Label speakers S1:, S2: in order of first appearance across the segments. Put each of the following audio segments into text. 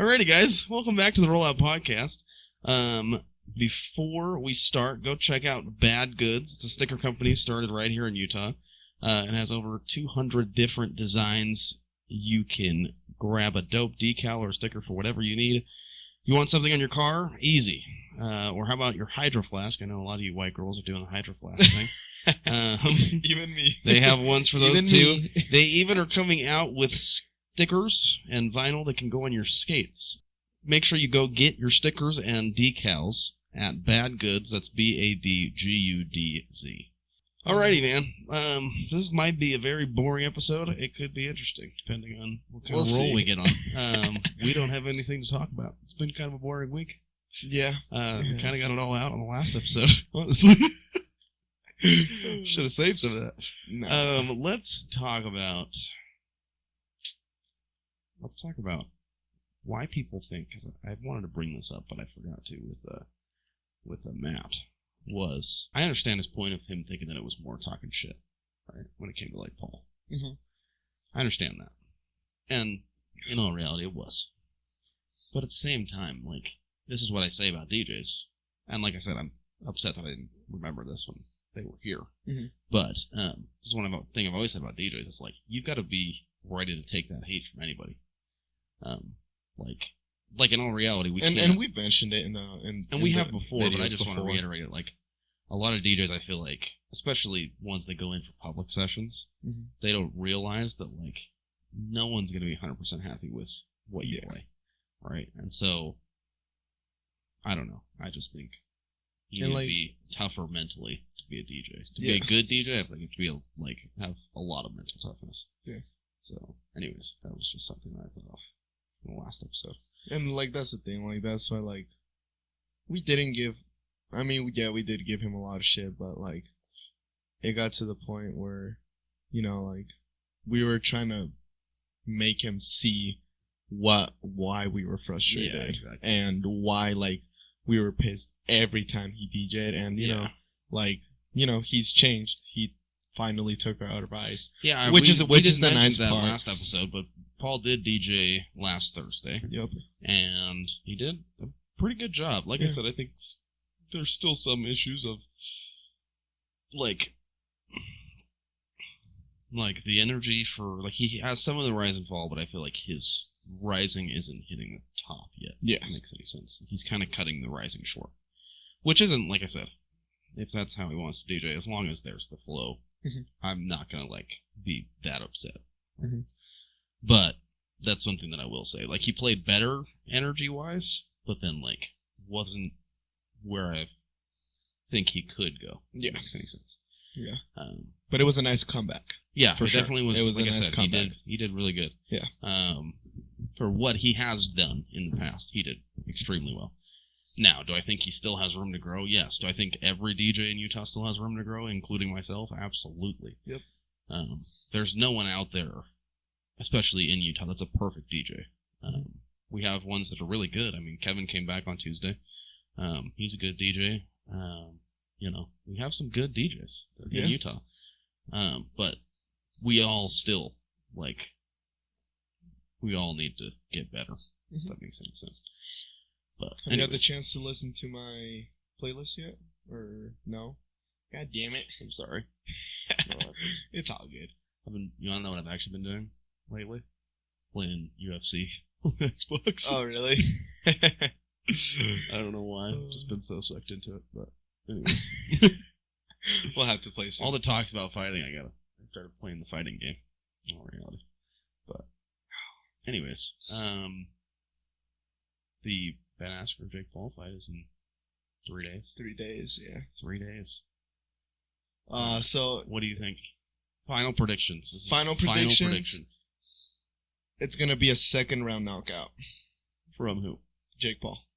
S1: Alrighty, guys. Welcome back to the Rollout Podcast. Before we start, go check out Bad Goods. It's a sticker company started right here in Utah. It has over 200 different designs. You can grab a dope decal or sticker for whatever you need. You want something on your car? Easy. Or how about your Hydro Flask? I know a lot of you white girls are doing the Hydro Flask thing.
S2: Even me.
S1: They have ones for those too. They even are coming out with stickers and vinyl that can go on your skates. Make sure you go get your stickers and decals at Bad Goods. That's BADGUDZ. Alrighty, man. This might be a very boring episode. It could be interesting, depending on what kind of roll we get on. We don't have anything to talk about. It's been kind of a boring week.
S2: Yeah.
S1: We kind of got it all out on the last episode, honestly. Should have saved some of that. No. Let's talk about why people think, because I wanted to bring this up, but I forgot to with Matt, was I understand his point of him thinking that it was more talking shit, right, when it came to, like, Paul. Mm-hmm. I understand that. And in all reality, it was. But at the same time, like, this is what I say about DJs. And like I said, I'm upset that I didn't remember this when they were here. Mm-hmm. But this is one thing I've always said about DJs. It's like, you've got to be ready to take that hate from anybody. Like in all reality, we can't. And
S2: we've mentioned it
S1: and we have before, but I just want to reiterate it. Like, a lot of DJs, I feel like, especially ones that go in for public sessions, mm-hmm. they don't realize that, like, no one's going to be 100% happy with what you play, right? And so, I don't know. I just think you need to be tougher mentally to be a DJ. To be a good DJ, I think you have to be have a lot of mental toughness. Yeah. So, anyways, that was just something that I thought of in the last episode.
S2: And, like, that's the thing. Like, that's why, like, we didn't give... I mean, yeah, we did give him a lot of shit, but, like, it got to the point where, you know, like, we were trying to make him see why we were frustrated.
S1: Yeah, exactly.
S2: And why, like, we were pissed every time he DJ'd. And, you know, like, you know, he's changed. He finally took our advice.
S1: Yeah,
S2: which is the nice
S1: that
S2: part.
S1: Last episode, but Paul did DJ last Thursday.
S2: Yep.
S1: And he did a pretty good job. Like I said, I think there's still some issues of, like the energy for, like, he has some of the rise and fall, but I feel like his rising isn't hitting the top yet.
S2: Yeah.
S1: If that makes any sense. He's kind of cutting the rising short. Which isn't, like I said, if that's how he wants to DJ, as long as there's the flow, mm-hmm. I'm not going to, like, be that upset. Mm-hmm. But that's something that I will say. Like, he played better energy-wise, but then, like, wasn't where I think he could go.
S2: Yeah.
S1: If that makes any sense.
S2: Yeah. But it was a nice comeback.
S1: Yeah,
S2: for
S1: it
S2: sure.
S1: Definitely was.
S2: It was
S1: like
S2: a nice
S1: I said,
S2: comeback.
S1: He did really good.
S2: Yeah.
S1: For what he has done in the past, he did extremely well. Now, do I think he still has room to grow? Yes. Do I think every DJ in Utah still has room to grow, including myself? Absolutely.
S2: Yep.
S1: There's no one out there, especially in Utah, that's a perfect DJ. We have ones that are really good. I mean, Kevin came back on Tuesday. He's a good DJ. You know, we have some good DJs in Utah. But we all still, like, we all need to get better, if that makes any sense. But
S2: have you had the chance to listen to my playlist yet? Or no? God damn it.
S1: I'm sorry.
S2: It's all good.
S1: You want to know what I've actually been doing lately? Playing UFC on Xbox.
S2: Oh, really?
S1: I don't know why. I've just been so sucked into it, but anyways.
S2: We'll have to play some.
S1: All the talks about fighting, I started playing the fighting game. In all reality. But anyways, the Ben Askren Jake Paul fight is in 3 days.
S2: 3 days, yeah.
S1: 3 days.
S2: So
S1: what do you think? Final predictions.
S2: Final predictions. It's gonna be a second round knockout.
S1: From who?
S2: Jake Paul.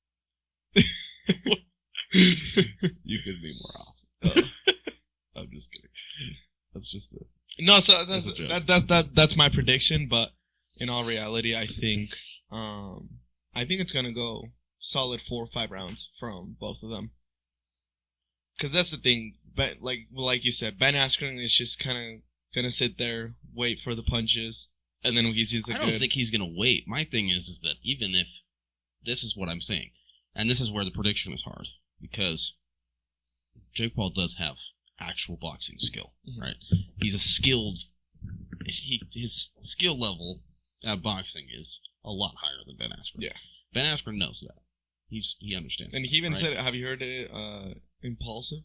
S1: You could be more off. I'm just kidding. That's just a...
S2: No, so that's my prediction, but in all reality, I think it's gonna go solid 4 or 5 rounds from both of them. Because that's the thing, but like you said, Ben Askren is just kind of gonna sit there, wait for the punches, and then when he sees
S1: I don't think he's gonna wait. My thing is that even if this is what I'm saying. And this is where the prediction is hard. Because Jake Paul does have actual boxing skill, right? He's a skilled... his skill level at boxing is a lot higher than Ben Askren.
S2: Yeah.
S1: Ben Askren knows that. He understands.
S2: And he even said, have you heard it, Impulsive?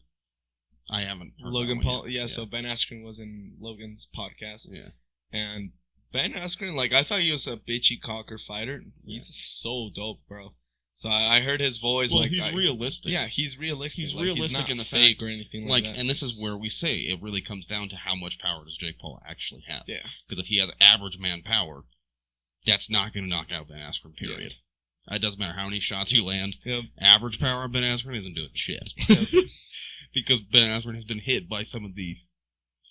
S1: I haven't heard
S2: Logan Paul.
S1: Yeah,
S2: so Ben Askren was in Logan's podcast.
S1: Yeah.
S2: And Ben Askren, like, I thought he was a bitchy cocker fighter. He's so dope, bro. So I heard his voice.
S1: Well,
S2: like,
S1: he's realistic.
S2: Yeah, he's realistic.
S1: He's realistic
S2: not
S1: in the
S2: fake
S1: fact,
S2: or anything like that.
S1: And this is where we say it really comes down to how much power does Jake Paul actually have.
S2: Yeah.
S1: Because if he has average man power, that's not going to knock out Ben Askren, period. Yeah. It doesn't matter how many shots you land.
S2: Yep.
S1: Average power of Ben Askren isn't doing shit. Because Ben Askren has been hit by some of the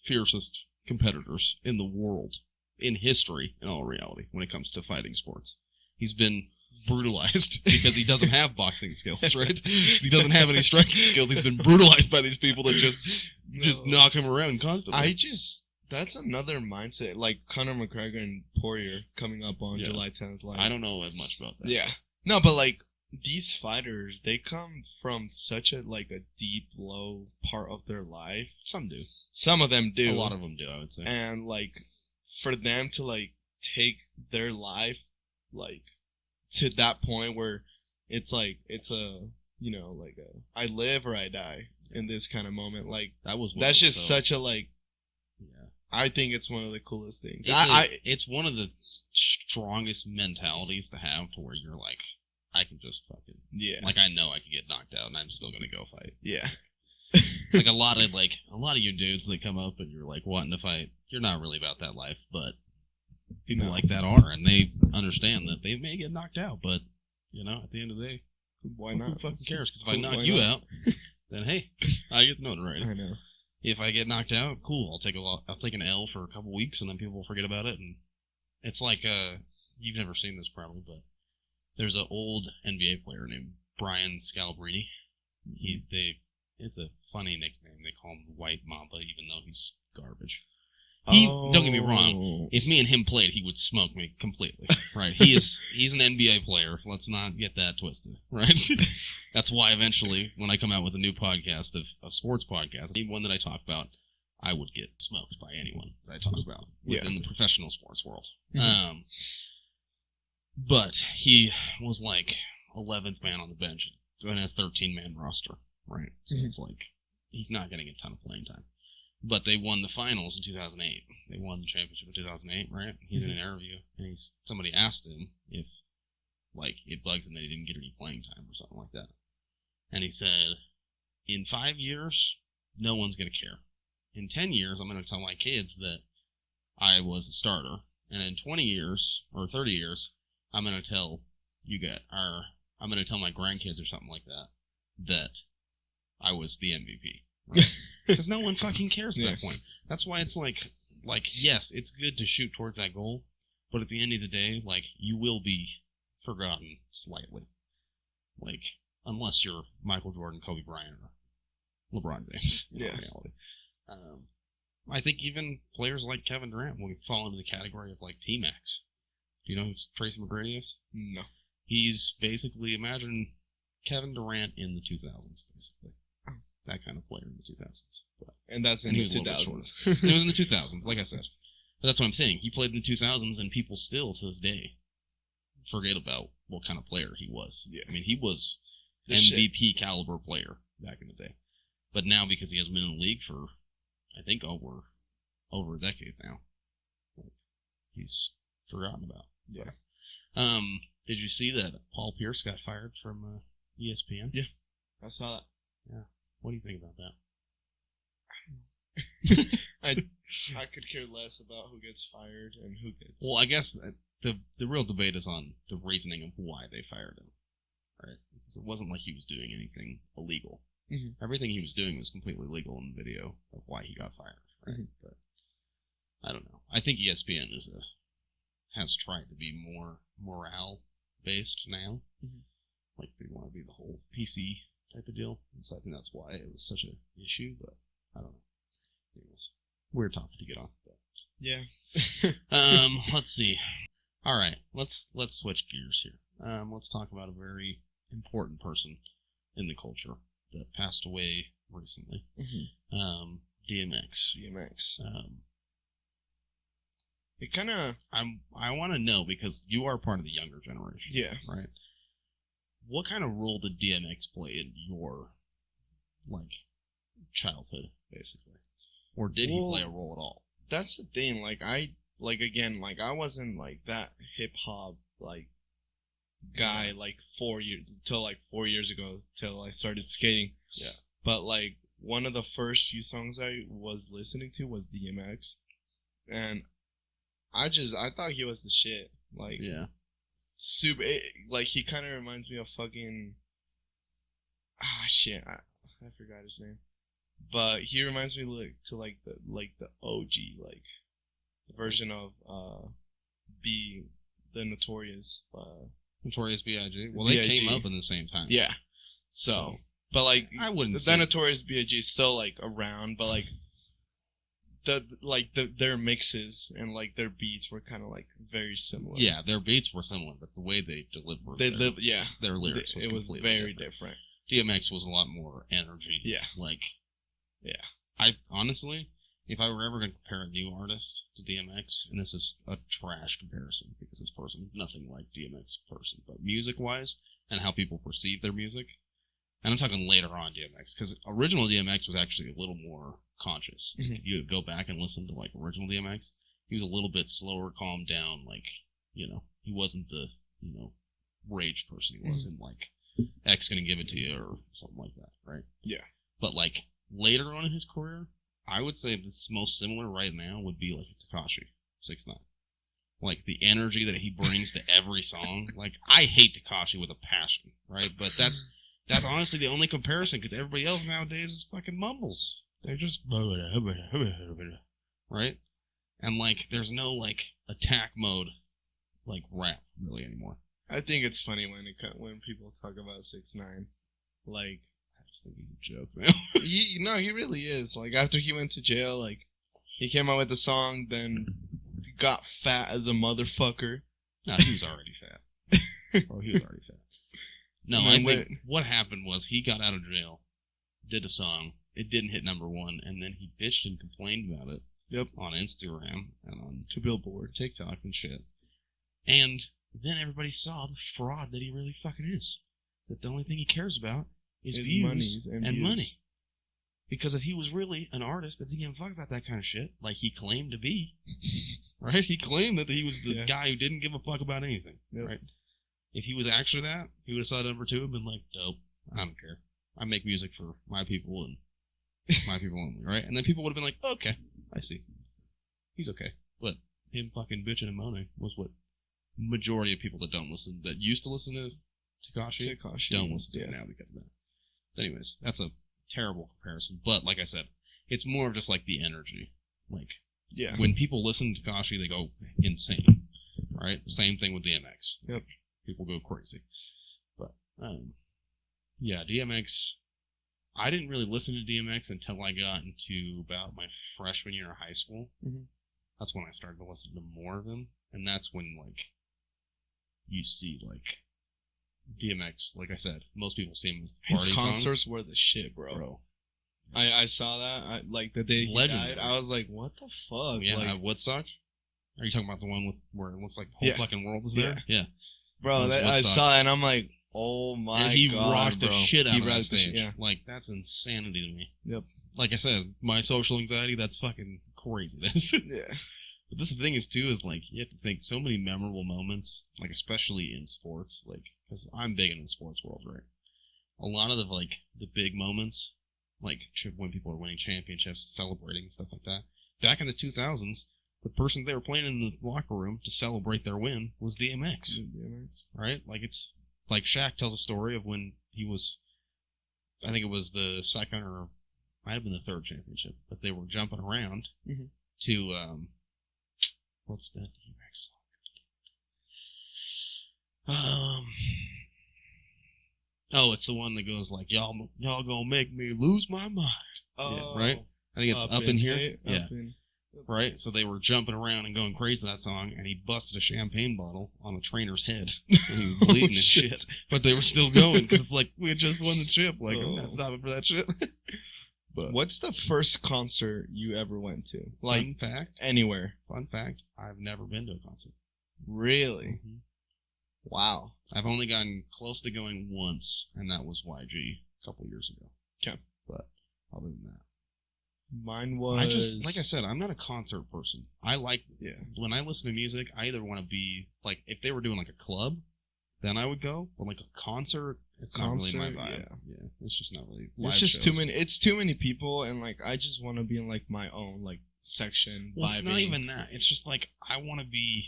S1: fiercest competitors in the world, in history, in all reality, when it comes to fighting sports. He's been brutalized because he doesn't have boxing skills, right? He doesn't have any striking skills. He's been brutalized by these people that just knock him around constantly.
S2: That's another mindset, like Conor McGregor and Poirier coming up on July 10th. Like,
S1: I don't know as much about that.
S2: Yeah. No, but like, these fighters, they come from such a deep, low part of their life.
S1: Some do.
S2: Some of them do.
S1: A lot of them do, I would say.
S2: And like, for them to like take their life like to that point where it's like it's a I live or I die in this kind of moment. Like that's just such a like. Yeah. I think it's one of the coolest things.
S1: It's one of the strongest mentalities to have, to where you're like, I can just fucking like, I know I can get knocked out and I'm still gonna go fight.
S2: Yeah.
S1: Like a lot of you dudes that come up and you're like wanting to fight, you're not really about that life, but people like that are, and they understand that they may get knocked out, but at the end of the day,
S2: why not?
S1: Who fucking cares? Because if I knock you out, then hey, I get the notoriety.
S2: I know.
S1: If I get knocked out, cool. I'll take an L for a couple weeks, and then people will forget about it. And it's like you've never seen this probably, but there's an old NBA player named Brian Scalabrine. It's a funny nickname. They call him White Mamba, even though he's garbage. Don't get me wrong. If me and him played, he would smoke me completely. Right? He's an NBA player. Let's not get that twisted. Right? That's why eventually, when I come out with a new podcast, a sports podcast, any one that I talk about, I would get smoked by anyone that I talk about within the professional sports world. Mm-hmm. But he was like 11th man on the bench in a 13-man roster. Right? So it's like he's not getting a ton of playing time. But they won the finals in 2008. They won the championship in 2008, right? He's in an interview, and somebody asked him if, it bugs him that he didn't get any playing time or something like that. And he said, in 5 years, no one's going to care. In 10 years, I'm going to tell my kids that I was a starter. And in 20 years, or 30 years, I'm going to tell I'm going to tell my grandkids or something like that I was the MVP. Right? Because no one fucking cares at that point. That's why it's like, yes, it's good to shoot towards that goal, but at the end of the day, you will be forgotten slightly. Unless you're Michael Jordan, Kobe Bryant, or LeBron James, in reality. I think even players like Kevin Durant will fall into the category of, T-Max. Do you know who Tracy McGrady is?
S2: No.
S1: He's basically, imagine Kevin Durant in the 2000s, basically. That kind of player in the 2000s.
S2: And that's in the 2000s.
S1: It was in the 2000s, like I said. But that's what I'm saying. He played in the 2000s, and people still, to this day, forget about what kind of player he was. Yeah. I mean, he was MVP caliber player back in the day. But now, because he has been in the league for, I think, over a decade now, he's forgotten about.
S2: Yeah.
S1: Did you see that Paul Pierce got fired from ESPN?
S2: Yeah. I saw that.
S1: Yeah. What do you think about that?
S2: I could care less about who gets fired and who gets...
S1: Well, I guess the real debate is on the reasoning of why they fired him, right? Because it wasn't like he was doing anything illegal. Mm-hmm. Everything he was doing was completely legal in the video of why he got fired, right? Mm-hmm. But I don't know. I think ESPN has tried to be more morale-based now. Mm-hmm. They want to be the whole PC type of deal. And so I think that's why it was such an issue, but I don't know. Anyways, weird topic to get on. But.
S2: Yeah.
S1: Let's see. All right, let's switch gears here. let's talk about a very important person in the culture that passed away recently.
S2: Mm-hmm.
S1: DMX.
S2: DMX. It kind of...
S1: I want to know, because you are part of the younger generation.
S2: Yeah.
S1: Right? What kind of role did DMX play in your, like, childhood, basically? Or did he play a role at all?
S2: That's the thing. I wasn't, like, that hip-hop, like, guy, like, 4 years ago, till I started skating.
S1: Yeah.
S2: But, like, one of the first few songs I was listening to was DMX. And I thought he was the shit. Like,
S1: yeah.
S2: Super, like, he kind of reminds me of fucking... shit, I forgot his name. But he reminds me the OG, like, version of, the Notorious,
S1: Notorious B.I.G.? Well, they
S2: B.I.G.
S1: came up in the same time.
S2: Yeah. So but, like,
S1: I wouldn't
S2: the
S1: say...
S2: Notorious B.I.G. is still, like, around, but, like, their mixes and, like, their beats were kind of, like, very similar.
S1: Yeah, their beats were similar, but the way they delivered their lyrics was
S2: very different.
S1: DMX was a lot more energy.
S2: Yeah.
S1: Like, yeah. I honestly, if I were ever going to compare a new artist to DMX, and this is a trash comparison because this person is nothing like DMX person, but music-wise and how people perceive their music, and I'm talking later on DMX, because original DMX was actually a little more conscious.
S2: Mm-hmm.
S1: If you go back and listen to, like, original DMX, he was a little bit slower, calmed down, like, you know, he wasn't the, you know, rage person he was in, like, X gonna give it to you, or something like that, right?
S2: Yeah.
S1: But, like, later on in his career, I would say that's most similar right now would be, like, Tekashi 6ix9ine. Like, the energy that he brings to every song. Like, I hate Tekashi with a passion, right? But that's honestly the only comparison, because everybody else nowadays is fucking mumbles. They're just... right? And, like, there's no, like, attack mode, like, rap, really, anymore.
S2: I think it's funny when people talk about 6ix9ine. Like,
S1: I just think he's a joke, man.
S2: he really is. Like, after he went to jail, like, he came out with the song, then got fat as a motherfucker.
S1: No, he was already fat. Bro, he was already fat. No, I think what happened was he got out of jail, did a song, it didn't hit #1, and then he bitched and complained about it.
S2: Yep.
S1: On Instagram and on
S2: Billboard,
S1: TikTok and shit. And then everybody saw the fraud that he really fucking is. That the only thing he cares about is views and money. Because if he was really an artist that didn't give a fuck about that kind of shit, like he claimed to be, right? He claimed that he was the guy who didn't give a fuck about anything, right? If he was actually that, he would have saw #2 and been like, dope, I don't care. I make music for my people and my people only, right? And then people would have been like, okay, I see. He's okay. But him fucking bitching and moaning was what majority of people that used to listen to Tekashi don't listen to it now because of that. Anyways, that's a terrible comparison. But like I said, it's more of just like the energy. Like, when people listen to Tekashi, they go insane, right? Same thing with DMX.
S2: Yep.
S1: People go crazy. But, DMX... I didn't really listen to DMX until I got into about my freshman year of high school.
S2: Mm-hmm.
S1: That's when I started to listen to more of him. And that's when, like, you see, like, DMX, like I said, most people see him as the party
S2: His concerts
S1: song.
S2: Were the shit, bro. I saw that, like, the day he died, I was like, what the fuck?
S1: Yeah,
S2: like,
S1: Woodstock? Are you talking about the one where it looks like the whole fucking world is there? Yeah.
S2: Bro, I saw that and I'm like, oh my god,
S1: he rocked the shit out of that stage.
S2: Yeah.
S1: Like, that's insanity to me.
S2: Yep.
S1: Like I said, my social anxiety, that's fucking craziness.
S2: Yeah.
S1: But this thing is, too, is, like, you have to think so many memorable moments, like, especially in sports, like, because I'm big in the sports world, right? A lot of the big moments, like, when people are winning championships, celebrating, and stuff like that. Back in the 2000s, the person they were playing in the locker room to celebrate their win was DMX. Right? Like, it's... Like, Shaq tells a story of when he was, I think it was the second or might have been the third championship, but they were jumping around to, what's that DMX song? It's the one that goes like, y'all gonna make me lose my mind.
S2: Oh.
S1: Yeah, right? I think it's Up in Here. right? So they were jumping around and going crazy to that song, and he busted a champagne bottle on a trainer's head, and he was bleeding and shit. But they were still going, because, like, we had just won the chip. Like, I'm not stopping for that shit. But
S2: what's the first concert you ever went to? Like,
S1: fun fact.
S2: Anywhere.
S1: Fun fact, I've never been to a concert.
S2: Really?
S1: Mm-hmm.
S2: Wow.
S1: I've only gotten close to going once, and that was YG a couple years ago.
S2: Okay.
S1: But other than that.
S2: Mine was...
S1: I just, like I said, I'm not a concert person. I like, when I listen to music, I either want to be, like, if they were doing, like, a club, then I would go. But, like, a concert, it's not really my vibe. Yeah. It's just not really live
S2: It's just
S1: shows.
S2: it's too many people, and, like, I just want to be in, like, my own, like, section,
S1: well,
S2: vibing.
S1: It's not even that. It's just, like, I want to be...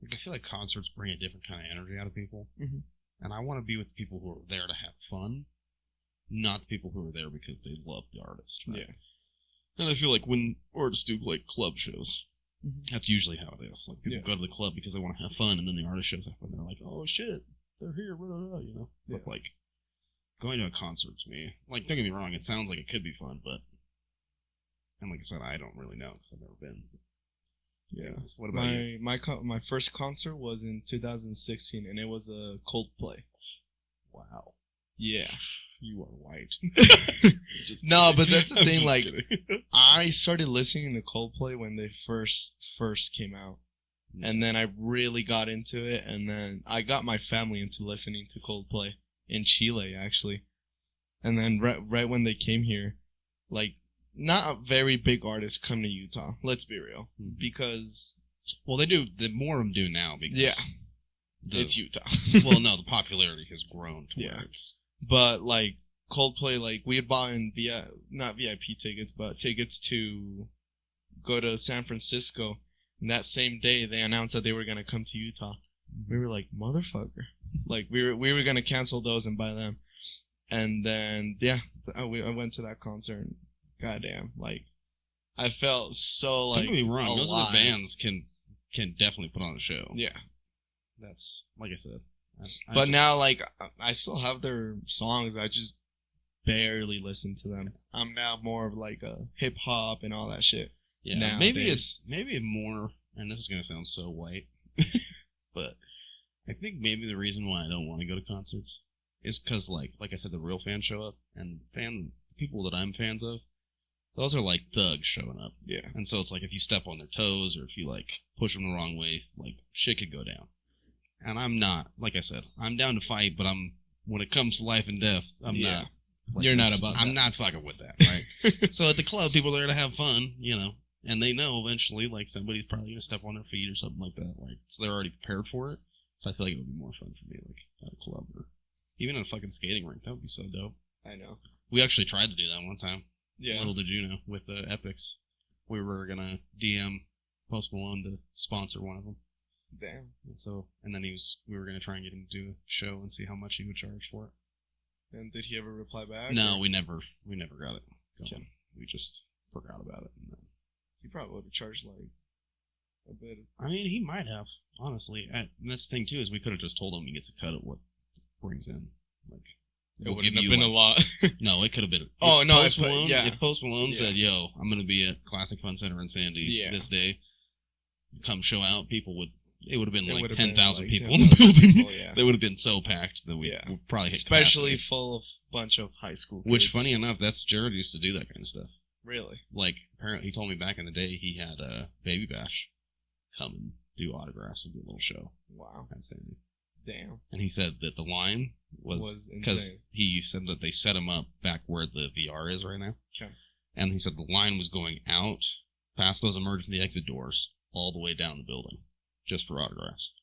S1: Like, I feel like concerts bring a different kind of energy out of people.
S2: Mm-hmm.
S1: And I want to be with the people who are there to have fun, not the people who are there because they love the artist. Right?
S2: Yeah.
S1: And I feel like when artists do, like, club shows,
S2: mm-hmm.
S1: that's usually how it is. Like, people go to the club because they want to have fun, and then the artist shows up, and they're like, oh, shit, they're here, blah, blah, blah, you know? Yeah. But, like, going to a concert to me, like, don't get me wrong, it sounds like it could be fun, but, and like I said, I don't really know because I've never been.
S2: Yeah.
S1: What about you?
S2: My first concert was in 2016, and it was a Coldplay.
S1: Wow.
S2: Yeah.
S1: You are white.
S2: No, but that's the thing. Like, I started listening to Coldplay when they first came out, and then I really got into it, and then I got my family into listening to Coldplay in Chile, actually. And then right when they came here, like, not a very big artist come to Utah. Let's be real, because
S1: they do. The more of them do now because
S2: it's Utah.
S1: Well, no, the popularity has grown to where it's.
S2: But like Coldplay, like we had bought in not VIP tickets, but tickets to go to San Francisco. And that same day, they announced that they were gonna come to Utah. We were like, motherfucker! Like we were gonna cancel those and buy them. And then I went to that concert. And, goddamn, like I felt so like.
S1: Don't get me wrong,
S2: alive.
S1: those other bands can definitely put on a show.
S2: Yeah,
S1: that's like I said.
S2: But now, like, I still have their songs. I just barely listen to them. I'm now more of like a hip hop and all that shit.
S1: Yeah,
S2: nowadays.
S1: maybe more. And this is gonna sound so white, but I think maybe the reason why I don't want to go to concerts is because, like I said, the real fans show up, and people that I'm fans of, those are like thugs showing up.
S2: Yeah.
S1: And so it's like if you step on their toes or if you like push them the wrong way, like shit could go down. And I'm not, like I said, I'm down to fight, but when it comes to life and death, I'm not. Like,
S2: you're not about
S1: I'm
S2: that.
S1: not fucking with that, right? So at the club, people are there to have fun, you know, and they know eventually, like, somebody's probably going to step on their feet or something like that. Like, so they're already prepared for it. So I feel like it would be more fun for me, like, at a club or even at a fucking skating rink. That would be so dope.
S2: I know.
S1: We actually tried to do that one time.
S2: Yeah.
S1: Little did you know, with the Epics. We were going to DM Post Malone to sponsor one of them.
S2: Damn.
S1: And then we were going to try and get him to do a show and see how much he would charge for it.
S2: And did he ever reply back?
S1: No, we never got it going.
S2: Okay.
S1: We just forgot about it. And then,
S2: he probably would have charged like a bit.
S1: I mean, he might have, honestly. And that's the thing too, is we could have just told him he gets a cut at what brings in. Like,
S2: it wouldn't have been a lot.
S1: No, it could have been.
S2: Oh no,
S1: if Post Malone said, "Yo, I'm going to be at Classic Fun Center in Sandy this day, come show out," it would have been like 10,000 people in the building.
S2: People,
S1: They would have been so packed that we would probably hit
S2: especially
S1: capacity.
S2: Full of bunch of high school kids.
S1: Which, funny enough, that's Jared used to do that kind of stuff.
S2: Really?
S1: Like, apparently, he told me back in the day he had Baby Bash come and do autographs and do a little show.
S2: Wow.
S1: At Sandy.
S2: Damn.
S1: And he said that the line was because he said that they set him up back where the VR is right now.
S2: Okay.
S1: And he said the line was going out past those emergency exit doors all the way down the building just for autographs.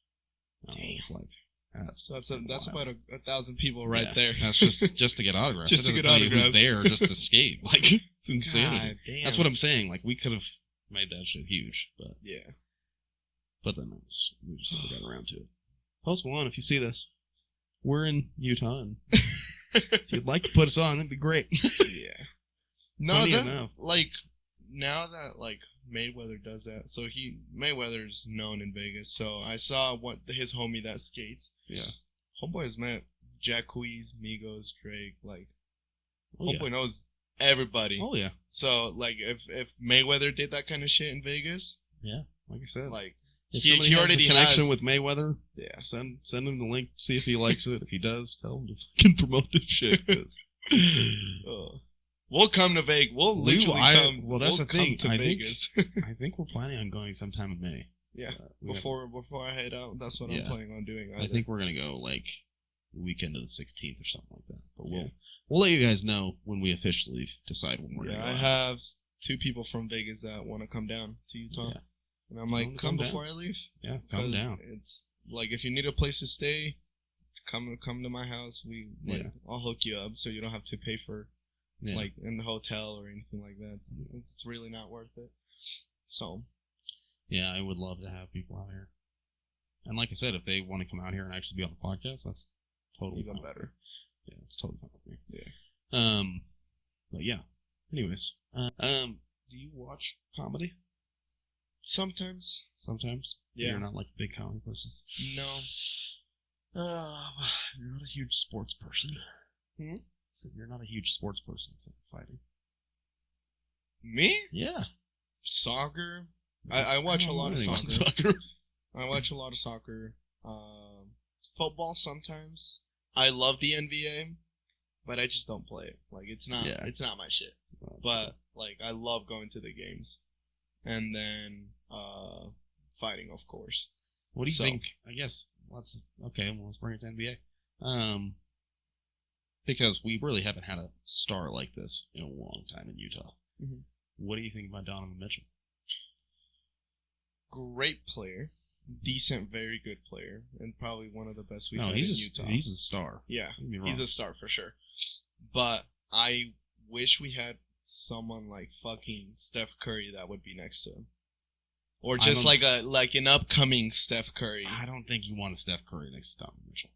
S1: It's like
S2: that's about 1,000 people right there.
S1: That's just to get autographs.
S2: Just to get autographs.
S1: Who's there just to skate? Like, it's insanity.
S2: Damn.
S1: That's what I'm saying. Like, we could have made that shit huge, but then we just never got around to it. Post Malone, if you see this, we're in Utah, and if you'd like to put us on, that'd be great.
S2: Yeah. No, like, now that, like, Mayweather does that, so Mayweather's known in Vegas, so I saw his homie that skates.
S1: Yeah.
S2: Homeboy's met Jacquees, Migos, Drake, like, Homeboy knows everybody.
S1: Oh yeah.
S2: So like if Mayweather did that kind of shit in Vegas,
S1: yeah, like I said,
S2: like
S1: if
S2: he already
S1: has a connection
S2: has,
S1: with Mayweather,
S2: yeah,
S1: send him the link, see if he likes it. If he does, tell him to fucking promote this shit.
S2: We'll come to Vegas. We'll literally come.
S1: Well, that's
S2: we'll
S1: the thing.
S2: To Vegas.
S1: I think we're planning on going sometime in May.
S2: Yeah, before I head out, that's what I'm planning on doing.
S1: I think we're gonna go like the weekend of the 16th or something like that. But we'll let you guys know when we officially decide when we're gonna go.
S2: I have 2 people from Vegas that want to come down to Utah, and I'm like, come before I leave.
S1: Yeah, come down.
S2: It's like if you need a place to stay, come to my house. I'll hook you up so you don't have to pay for like in the hotel or anything like that. It's really not worth it. So.
S1: Yeah, I would love to have people out here. And like I said, if they want to come out here and actually be on the podcast, that's totally
S2: even better.
S1: Yeah, it's totally fine with me. Yeah. But yeah. Anyways, do you watch comedy?
S2: Sometimes.
S1: Sometimes?
S2: Yeah.
S1: You're not like a big comedy person?
S2: No.
S1: You're not a huge sports person. So you're not a huge sports person, so fighting.
S2: Me?
S1: Yeah.
S2: Soccer. I watch a lot of soccer. I watch a lot of soccer. Football sometimes. I love the NBA, but I just don't play it. Like it's not my shit. But like I love going to the games. And then fighting, of course.
S1: What do you think? I guess let's bring it to NBA. Because we really haven't had a star like this in a long time in Utah. Mm-hmm. What do you think about Donovan Mitchell?
S2: Great player, decent, very good player, and probably one of the best we've had in Utah.
S1: He's a star.
S2: Yeah, he's a star for sure. But I wish we had someone like fucking Steph Curry that would be next to him, or just like an upcoming Steph Curry.
S1: I don't think you want a Steph Curry next to Donovan Mitchell,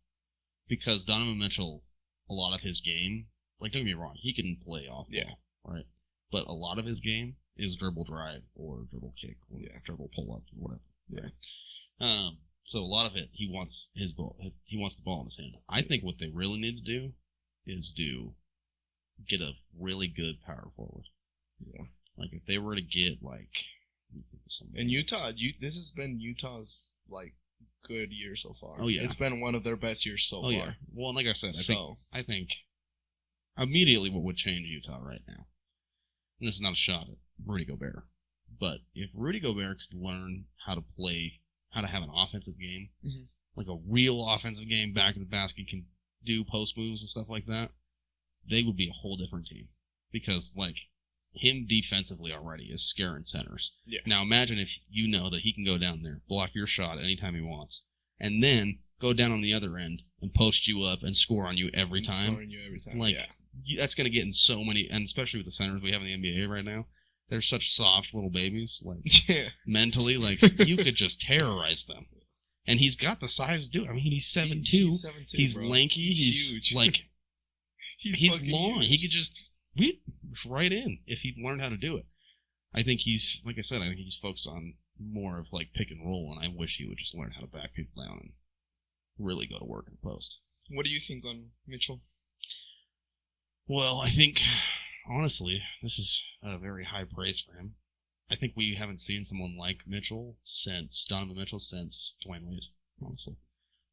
S1: because Donovan Mitchell, a lot of his game, like don't get me wrong, he can play off ball, right? But a lot of his game is dribble drive or dribble kick or dribble pull up or whatever. Right? So a lot of it, he wants his ball. He wants the ball in his hand. I think what they really need to do is get a really good power forward. Yeah. Like if they were to get like.
S2: In Utah, this has been Utah's like good year so far.
S1: Oh yeah,
S2: it's been one of their best years so far. Yeah.
S1: Well, and like I said, I think immediately what would change Utah right now. And this is not a shot at Rudy Gobert, but if Rudy Gobert could learn how to have an offensive game, like a real offensive game, back to the basket, can do post moves and stuff like that, they would be a whole different team. Because, like, him defensively already is scaring centers. Yeah. Now imagine if you know that he can go down there, block your shot anytime he wants, and then go down on the other end and post you up and score on you every time.
S2: Scoring you every time,
S1: like, that's going to get in so many, and especially with the centers we have in the NBA right now, they're such soft little babies, like, mentally, like, you could just terrorize them. And he's got the size to do it. I mean, he's 7'2". He's lanky. He's huge. Like, he's long. Huge. He could just right in if he'd learned how to do it. I think he's, like I said, I think he's focused on more of, like, pick and roll, and I wish he would just learn how to back people down and really go to work in the post.
S2: What do you think on Mitchell?
S1: Well, I think, honestly, this is a very high praise for him. I think we haven't seen someone like Donovan Mitchell since Dwayne Wade, honestly.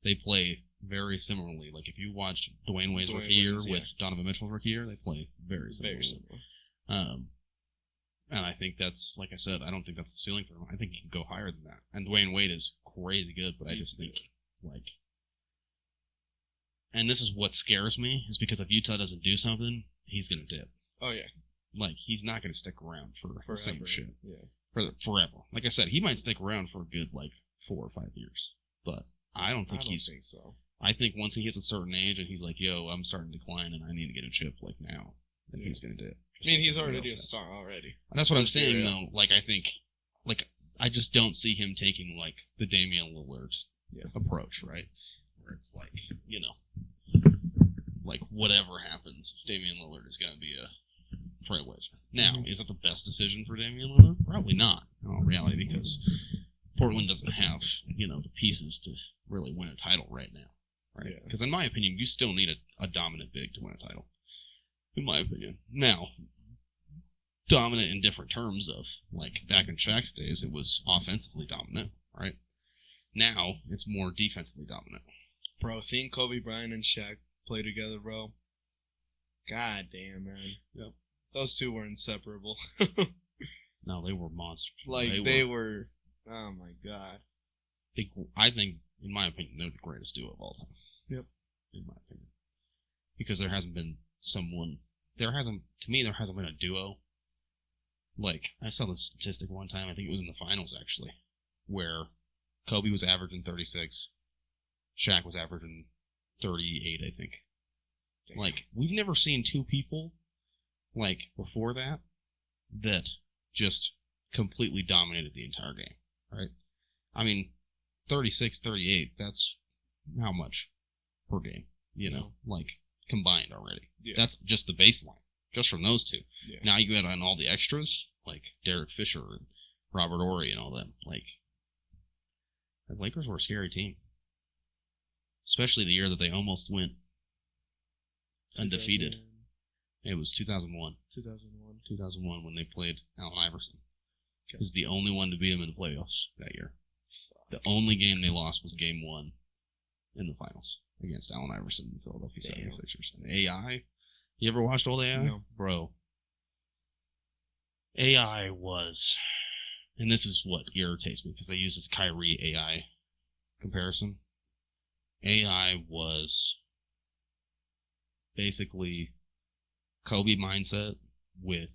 S1: They play very similarly. Like, if you watch Dwayne Wade's rookie year with Donovan Mitchell's rookie year, they play very similarly. Very similar. And I think that's, like I said, I don't think that's the ceiling for him. I think he can go higher than that. And Dwayne Wade is crazy good, but I just think, like... And this is what scares me, is because if Utah doesn't do something, he's going to dip.
S2: Oh, yeah.
S1: Like, he's not going to stick around for the same shit.
S2: Yeah.
S1: Forever. Like I said, he might stick around for a good, 4 or 5 years. But I don't think
S2: so.
S1: I think once he hits a certain age and he's like, yo, I'm starting to decline and I need to get a chip, now, then he's going to dip.
S2: I mean, he's already a star already.
S1: And that's what I'm saying, though. Like, I think, I just don't see him taking, the Damian Lillard approach, right? Where it's whatever happens, Damian Lillard is going to be a trailblazer. Now, is that the best decision for Damian Lillard? Probably not, in all reality, because Portland doesn't have, the pieces to really win a title right now, right? Because in my opinion, you still need a dominant big to win a title, in my opinion. Now, dominant in different terms of, like, back in Shaq's days, it was offensively dominant, right? Now, it's more defensively dominant.
S2: Bro, seeing Kobe Bryant and Shaq play together, bro. God damn, man.
S1: Yep.
S2: Those two were inseparable.
S1: No, they were monsters.
S2: Like, they were... Oh, my God.
S1: I think, in my opinion, they're the greatest duo of all time.
S2: Yep.
S1: In my opinion. Because there hasn't been someone... To me, there hasn't been a duo. Like, I saw this statistic one time, I think it was in the finals, actually, where Kobe was averaging 36, Shaq was averaging 38, I think. Damn. Like, we've never seen two people, like, before that just completely dominated the entire game, right? I mean, 36, 38, that's how much per game, you know, like, combined already. Yeah. That's just the baseline, just from those two. Yeah. Now you get on all the extras, like Derek Fisher and Robert Horry and all them. Like, the Lakers were a scary team. Especially the year that they almost went undefeated. It was 2001. 2001 when they played Allen Iverson. Okay. It was the only one to beat them in the playoffs that year. The only game they lost was game 1 in the finals against Allen Iverson and the Philadelphia 76ers. And AI, you ever watched old AI?
S2: No.
S1: Bro. AI was, and this is what irritates me because I use this Kyrie AI comparison. AI was basically Kobe mindset with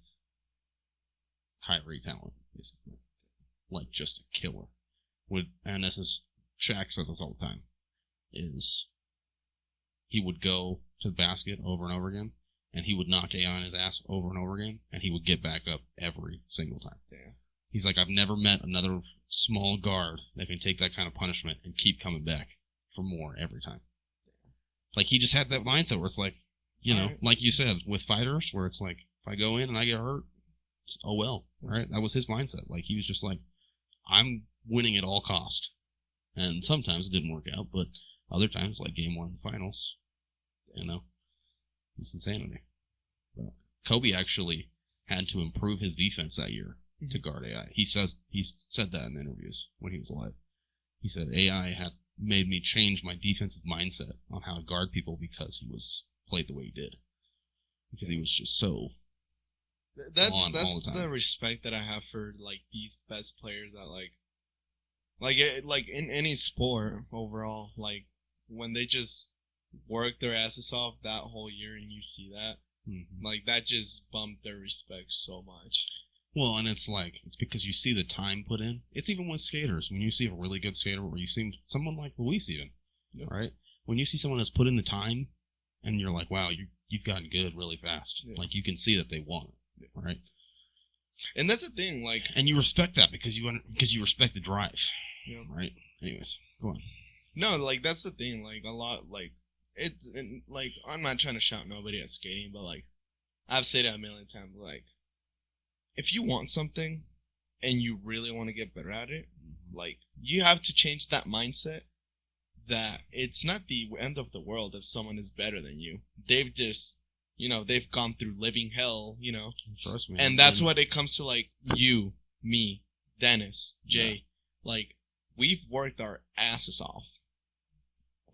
S1: Kyrie talent, basically. Like, just a killer. And this is, Shaq says this all the time, is he would go to the basket over and over again, and he would knock AI on his ass over and over again, and he would get back up every single time.
S2: Damn.
S1: He's like, I've never met another small guard that can take that kind of punishment and keep coming back for more every time. Like, he just had that mindset where it's like, you know, like you said, with fighters, where it's like, if I go in and I get hurt, oh well, right? That was his mindset. Like, he was just like, I'm winning at all cost. And sometimes it didn't work out, but other times, like Game 1 finals, you know, it's insanity. But Kobe actually had to improve his defense that year to guard AI. He said that in interviews when he was alive. He said, AI had made me change my defensive mindset on how to guard people because he played the way he did. Because he was just so
S2: That's the respect that I have for, like, these best players that, like in any sport overall, like, when they just work their asses off that whole year and you see that, like, that just bumped their respect so much.
S1: Well, and it's because you see the time put in. It's even with skaters. When you see a really good skater, or you see someone like Luis even, right? When you see someone that's put in the time, and you're like, wow, you've gotten good really fast. Yeah. Like, you can see that they want it, right?
S2: And that's the thing, like...
S1: And you respect that because you respect the drive, right? Anyways, go on.
S2: No, like, that's the thing, like, a lot, like, like, I'm not trying to shout nobody at skating, but, like, I've said it a million times, like, if you want something and you really want to get better at it, like, you have to change that mindset that it's not the end of the world if someone is better than you. They've just, they've gone through living hell,
S1: Trust me.
S2: And that's what it comes to, like, you, me, Dennis, Jay. Yeah. Like, we've worked our asses off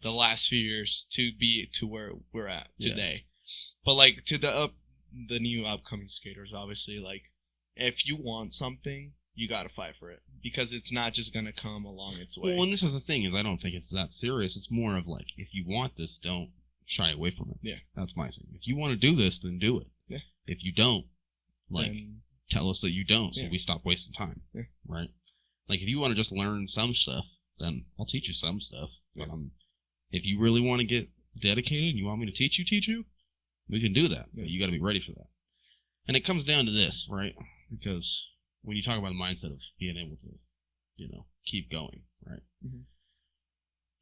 S2: the last few years to be to where we're at today. Yeah. But, like, to the new upcoming skaters, obviously, like, if you want something, you gotta fight for it. Because it's not just gonna come along its way.
S1: Well, and this is the thing, is I don't think it's that serious. It's more of like, if you want this, don't shy away from it.
S2: Yeah.
S1: That's my thing. If you want to do this, then do it.
S2: Yeah.
S1: If you don't, like, tell us that you don't, so we stop wasting time.
S2: Yeah.
S1: Right? Like, if you want to just learn some stuff, then I'll teach you some stuff. But if you really want to get dedicated and you want me to teach you, we can do that. But you gotta be ready for that. And it comes down to this, right? Because when you talk about the mindset of being able to, keep going, right? Mm-hmm.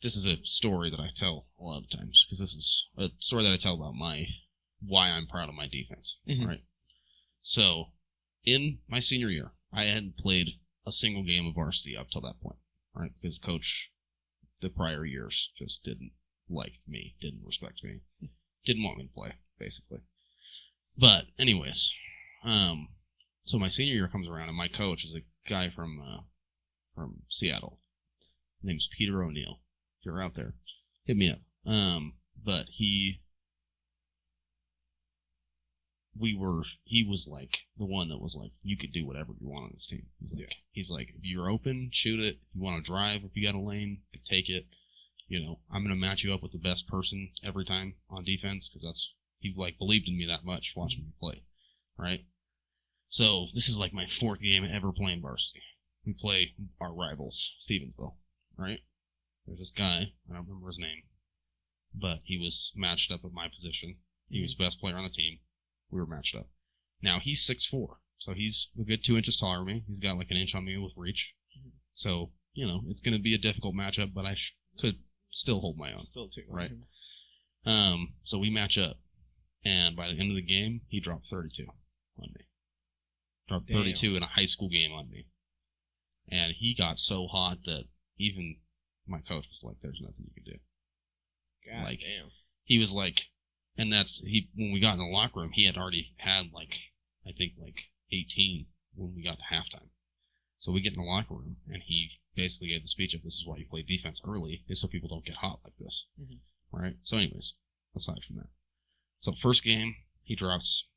S1: This is a story that I tell a lot of times, because this is a story that I tell about why I'm proud of my defense, right? So, in my senior year, I hadn't played a single game of varsity up till that point, right? Because coach the prior years just didn't like me, didn't respect me, didn't want me to play, basically. But anyways, So my senior year comes around, and my coach is a guy from Seattle. His name's Peter O'Neill. If you're out there, hit me up. But he was like the one that was like, you could do whatever you want on this team. He's like, if you're open, shoot it. If you want to drive, if you got a lane, take it. I'm gonna match you up with the best person every time on defense, because he like believed in me that much watching me play, right? So this is like my 4th game ever playing varsity. We play our rivals, Stevensville, right? There's this guy, I don't remember his name, but he was matched up at my position. He was the best player on the team. We were matched up. Now he's 6'4", so he's a good 2 inches taller than me. He's got like an inch on me with reach. So, it's going to be a difficult matchup, but I could still hold my own. Still take right. So we match up, and by the end of the game, he dropped 32 on me. Dropped 32 in a high school game on me. And he got so hot that even my coach was like, there's nothing you can do.
S2: God damn.
S1: He was like, and when we got in the locker room, he had already had I think 18 when we got to halftime. So we get in the locker room, and he basically gave the speech of, this is why you play defense early, is so people don't get hot like this. Right? So anyways, aside from that. So first game, he drops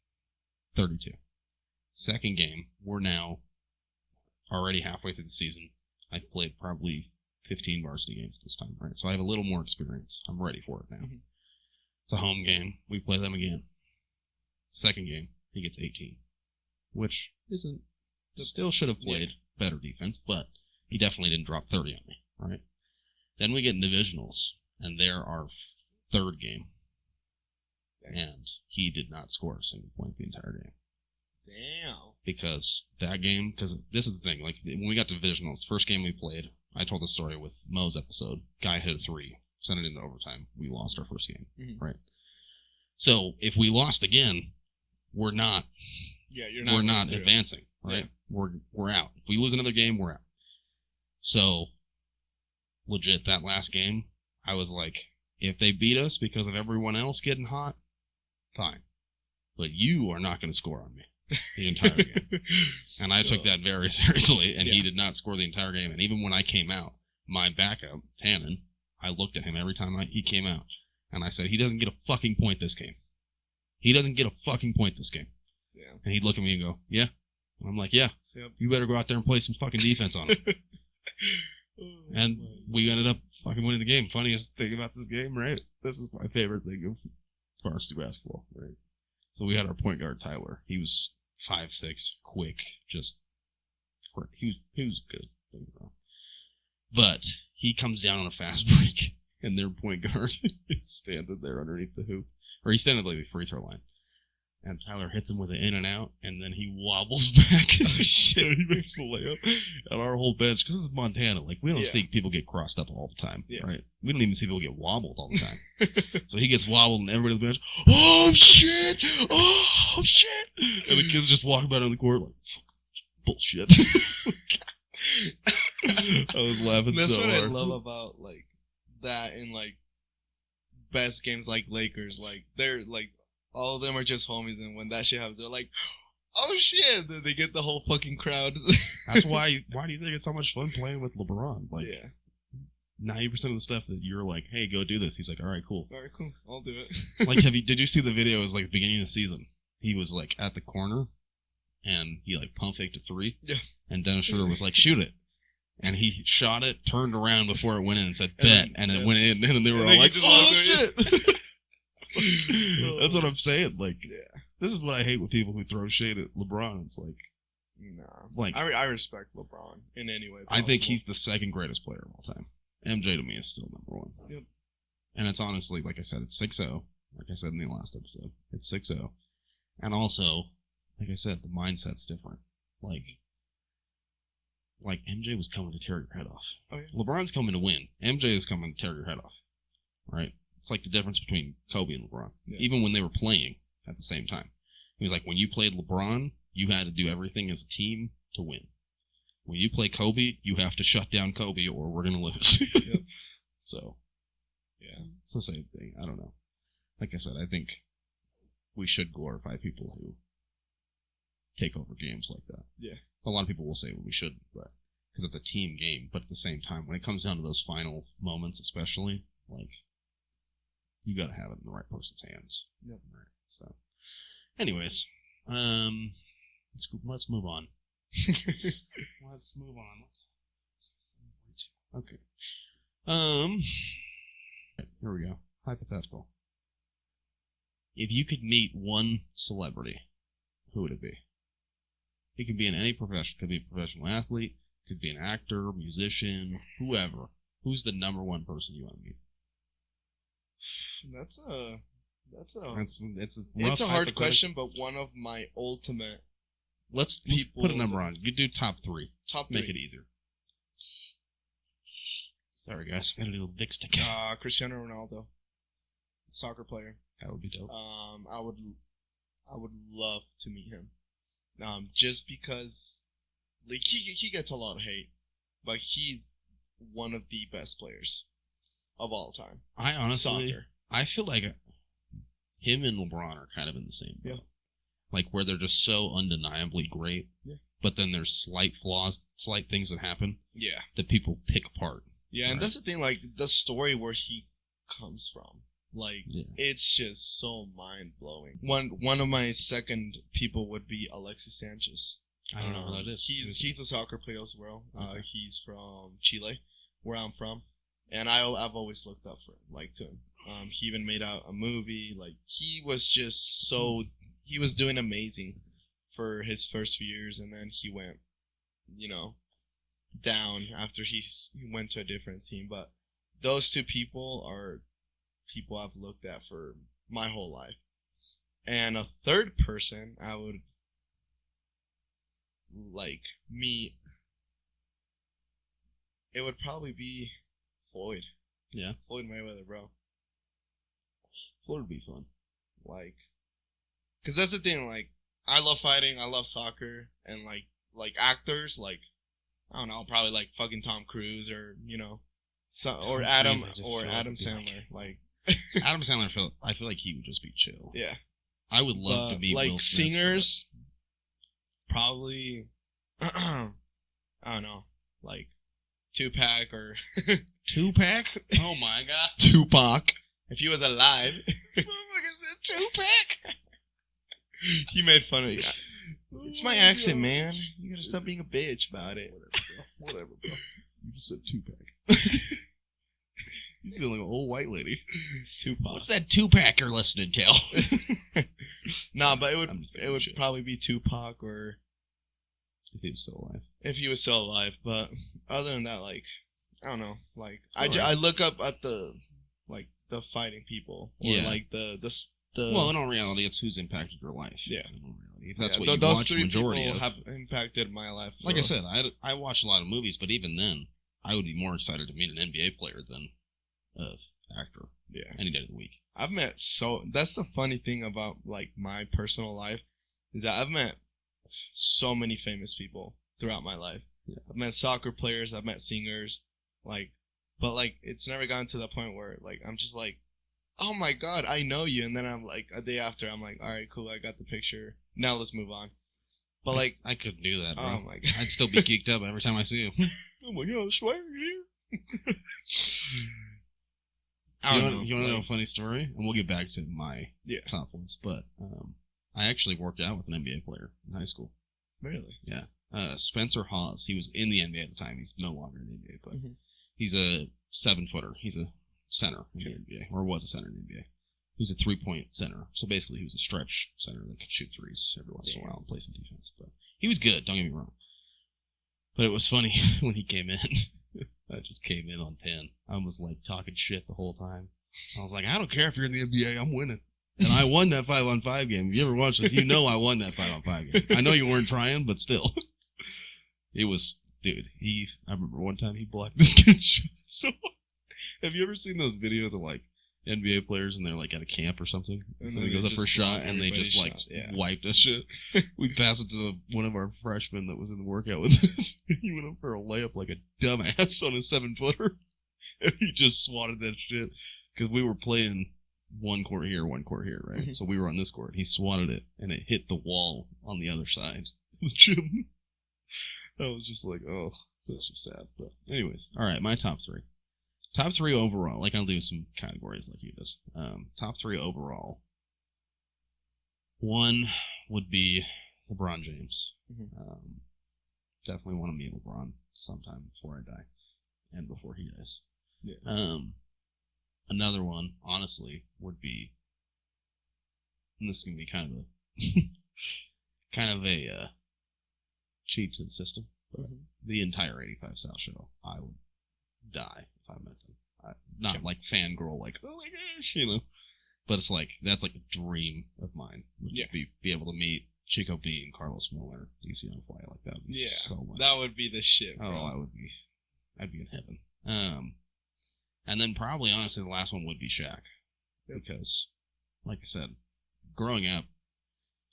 S1: 32. Second game, we're now already halfway through the season. I've played probably 15 varsity games this time, right? So I have a little more experience. I'm ready for it now. It's a home game. We play them again. Second game, he gets 18, which isn't... Still should have played better defense, but he definitely didn't drop 30 on me, right? Then we get in divisionals, and they're our 3rd game. And he did not score a single point the entire game.
S2: Damn.
S1: Because this is the thing, when we got to divisionals, first game we played, I told the story with Mo's episode, guy hit a 3, sent it into overtime, we lost our first game, right? So, if we lost again, we're not advancing, right? Yeah. We're out. If we lose another game, we're out. So, legit, that last game, I was like, if they beat us because of everyone else getting hot, fine. But you are not going to score on me the entire game. And I took that very seriously, and he did not score the entire game. And even when I came out, my backup, Tannen, I looked at him every time he came out, and I said, he doesn't get a fucking point this game. He doesn't get a fucking point this game. Yeah. And he'd look at me and go, yeah. And I'm like, yeah, you better go out there and play some fucking defense on him. And we ended up fucking winning the game. Funniest thing about this game, right? This is my favorite thing of varsity basketball, right? So we had our point guard, Tyler. He was 5'6", quick, he was good. But he comes down on a fast break, and their point guard is standing there underneath the hoop. Or he's standing at the free throw line. And Tyler hits him with an in and out, and then he wobbles back. Oh, shit. He makes the layup. And our whole bench, because this is Montana, we don't see people get crossed up all the time, right? We don't even see people get wobbled all the time. So he gets wobbled, and everybody on the bench, oh, shit! Oh, shit! And the kids just walk about on the court bullshit. I was laughing so hard.
S2: That's what I love about, that in, best games like Lakers. They're, all of them are just homies, and when that shit happens, they're like, oh shit! Then they get the whole fucking crowd.
S1: That's why do you think it's so much fun playing with LeBron? 90% of the stuff that you're like, hey, go do this. He's like, alright, cool.
S2: Alright, cool. I'll do it.
S1: Did you see the video? It was the beginning of the season. He was at the corner, and he pump faked a 3. Yeah. And Dennis Schroeder was like, shoot it. And he shot it, turned around before it went in and said, bet. And it went in, and they were all like, oh shit! That's what I'm saying. This is what I hate with people who throw shade at LeBron. It's
S2: I respect LeBron in any way possible.
S1: I think he's the second greatest player of all time. MJ to me is still number 1. Yep. And it's honestly, like I said, it's 6-0. Like I said in the last episode, it's 6-0. And also, like I said, the mindset's different. MJ was coming to tear your head off. Oh, yeah. LeBron's coming to win. MJ is coming to tear your head off. Right? It's the difference between Kobe and LeBron. Yeah. Even when they were playing at the same time. He was when you played LeBron, you had to do everything as a team to win. When you play Kobe, you have to shut down Kobe or we're going to lose. Yep. So, yeah, it's the same thing. I don't know. Like I said, I think we should glorify people who take over games like that.
S2: Yeah.
S1: A lot of people will say we shouldn't, but because it's a team game. But at the same time, when it comes down to those final moments, especially, like, you got to have it in the right person's hands.
S2: Yep.
S1: Right. So, anyways, let's move on. Let's move on. Okay. Here we go. Hypothetical. If you could meet one celebrity, who would it be? It could be in any profession. It could be a professional athlete. It could be an actor, musician, whoever. Who's the number one person you want to meet?
S2: It's a hard question, but one of my ultimate.
S1: Let's put a number on. You do top three. Make it easier. Sorry, guys. Got a little dick stick.
S2: Cristiano Ronaldo, soccer player.
S1: That would be dope.
S2: I would love to meet him. Just because, like, he gets a lot of hate, but he's one of the best players of all time.
S1: I honestly, I feel like him and LeBron are kind of in the same boat. Yeah. Like, where they're just so undeniably great, but then there's slight flaws, slight things that happen that people pick apart.
S2: Yeah, and that's the thing, like, the story where he comes from. Like, it's just so mind-blowing. One of my second people would be Alexis Sanchez.
S1: I don't know who that is.
S2: He's a soccer player as well. Okay. He's from Chile, where I'm from. And I've always looked up to him. He even made out a movie. Like, he was just he was doing amazing for his first few years, and then he went, down after he went to a different team. But those two people are people I've looked at for my whole life. And a third person I would like meet, it would probably be Floyd.
S1: Yeah.
S2: Floyd Mayweather, bro.
S1: Floyd would be fun.
S2: Like, because that's the thing, like, I love fighting, I love soccer, and like actors, like, I don't know, probably like fucking Tom Cruise or, or Adam Sandler. Like,
S1: Adam Sandler, I feel like he would just be chill.
S2: Yeah.
S1: I would love to be
S2: like
S1: Will Smith,
S2: singers, probably, I don't know, like Tupac or
S1: Tupac? Oh my god.
S2: Tupac. If he was alive.
S1: This motherfucker said Tupac.
S2: He made fun of me. It's my accent, man. You gotta stop being a bitch about it.
S1: Whatever, bro. You just said Tupac. You sound like an old white lady.
S2: Tupac.
S1: What's that Tupac you're listening to?
S2: But it would probably be Tupac, or
S1: if he was still alive.
S2: If he was still alive, but other than that, like, I don't know, like I look up at the fighting people, or like the.
S1: Well, in all reality, it's who's impacted your life.
S2: Yeah.
S1: In all reality, if that's what you
S2: those
S1: watch,
S2: three
S1: majority
S2: people
S1: of
S2: have impacted my life.
S1: Like I said, I watch a lot of movies, but even then, I would be more excited to meet an NBA player than an actor.
S2: Yeah.
S1: Any day of the week.
S2: That's the funny thing about, like, my personal life, is that I've met so many famous people throughout my life.
S1: Yeah.
S2: I've met soccer players, I've met singers, like, but, like, it's never gotten to that point where, like, I'm just like, oh my god, I know you, and then I'm like, a day after, I'm like, alright, cool, I got the picture, now let's move on. But, like,
S1: I couldn't do that, bro.
S2: Oh my god.
S1: I'd still be geeked up every time I see him.
S2: Oh my god, Swagger here.
S1: You want to know a funny story? And we'll get back to my top ones, but I actually worked out with an NBA player in high school.
S2: Really?
S1: Yeah. Spencer Hawes. He was in the NBA at the time. He's no longer in the NBA, but he's a 7-footer. He's a center in the NBA, or was a center in the NBA. He was a 3-point center. So basically, he was a stretch center that could shoot threes every once in a while and play some defense. But he was good, don't get me wrong. But it was funny when he came in. I just came in on 10. I was like talking shit the whole time. I was like, I don't care if you're in the NBA, I'm winning. And I won that 5-on-5 game. If you ever watched this, you know I won that 5-on-5 game. I know you weren't trying, but still. It was, dude, I remember one time he blocked this kid's shot so hard. Have you ever seen those videos of, like, NBA players and they're, like, at a camp or something? And so he goes up for a shot and they just, like, wiped that shit. We passed it to one of our freshmen that was in the workout with us. He went up for a layup like a dumbass on a 7-footer. And he just swatted that shit. Because we were playing one court here, right? Mm-hmm. So we were on this court. He swatted it, and it hit the wall on the other side of the gym. I was just like, oh, that's just sad. But anyways, all right, my top three. Top three overall. Like, I'll do some categories like you did. Top three overall. One would be LeBron James. Mm-hmm. Definitely want to meet LeBron sometime before I die. And before he dies. Yeah. Another one, honestly, would be, and this is gonna be kind of a cheat to the system, but the entire 85 South show, I would die if I met them. Not like fangirl, like, oh my gosh, you know, but it's like that's like a dream of mine. Be able to meet Chico B and Carlos Miller, DC on Fly, like that. Would be so much.
S2: That would be the shit, bro.
S1: Oh, I'd be in heaven. And then probably, honestly, the last one would be Shaq. Yep. Because, like I said, growing up,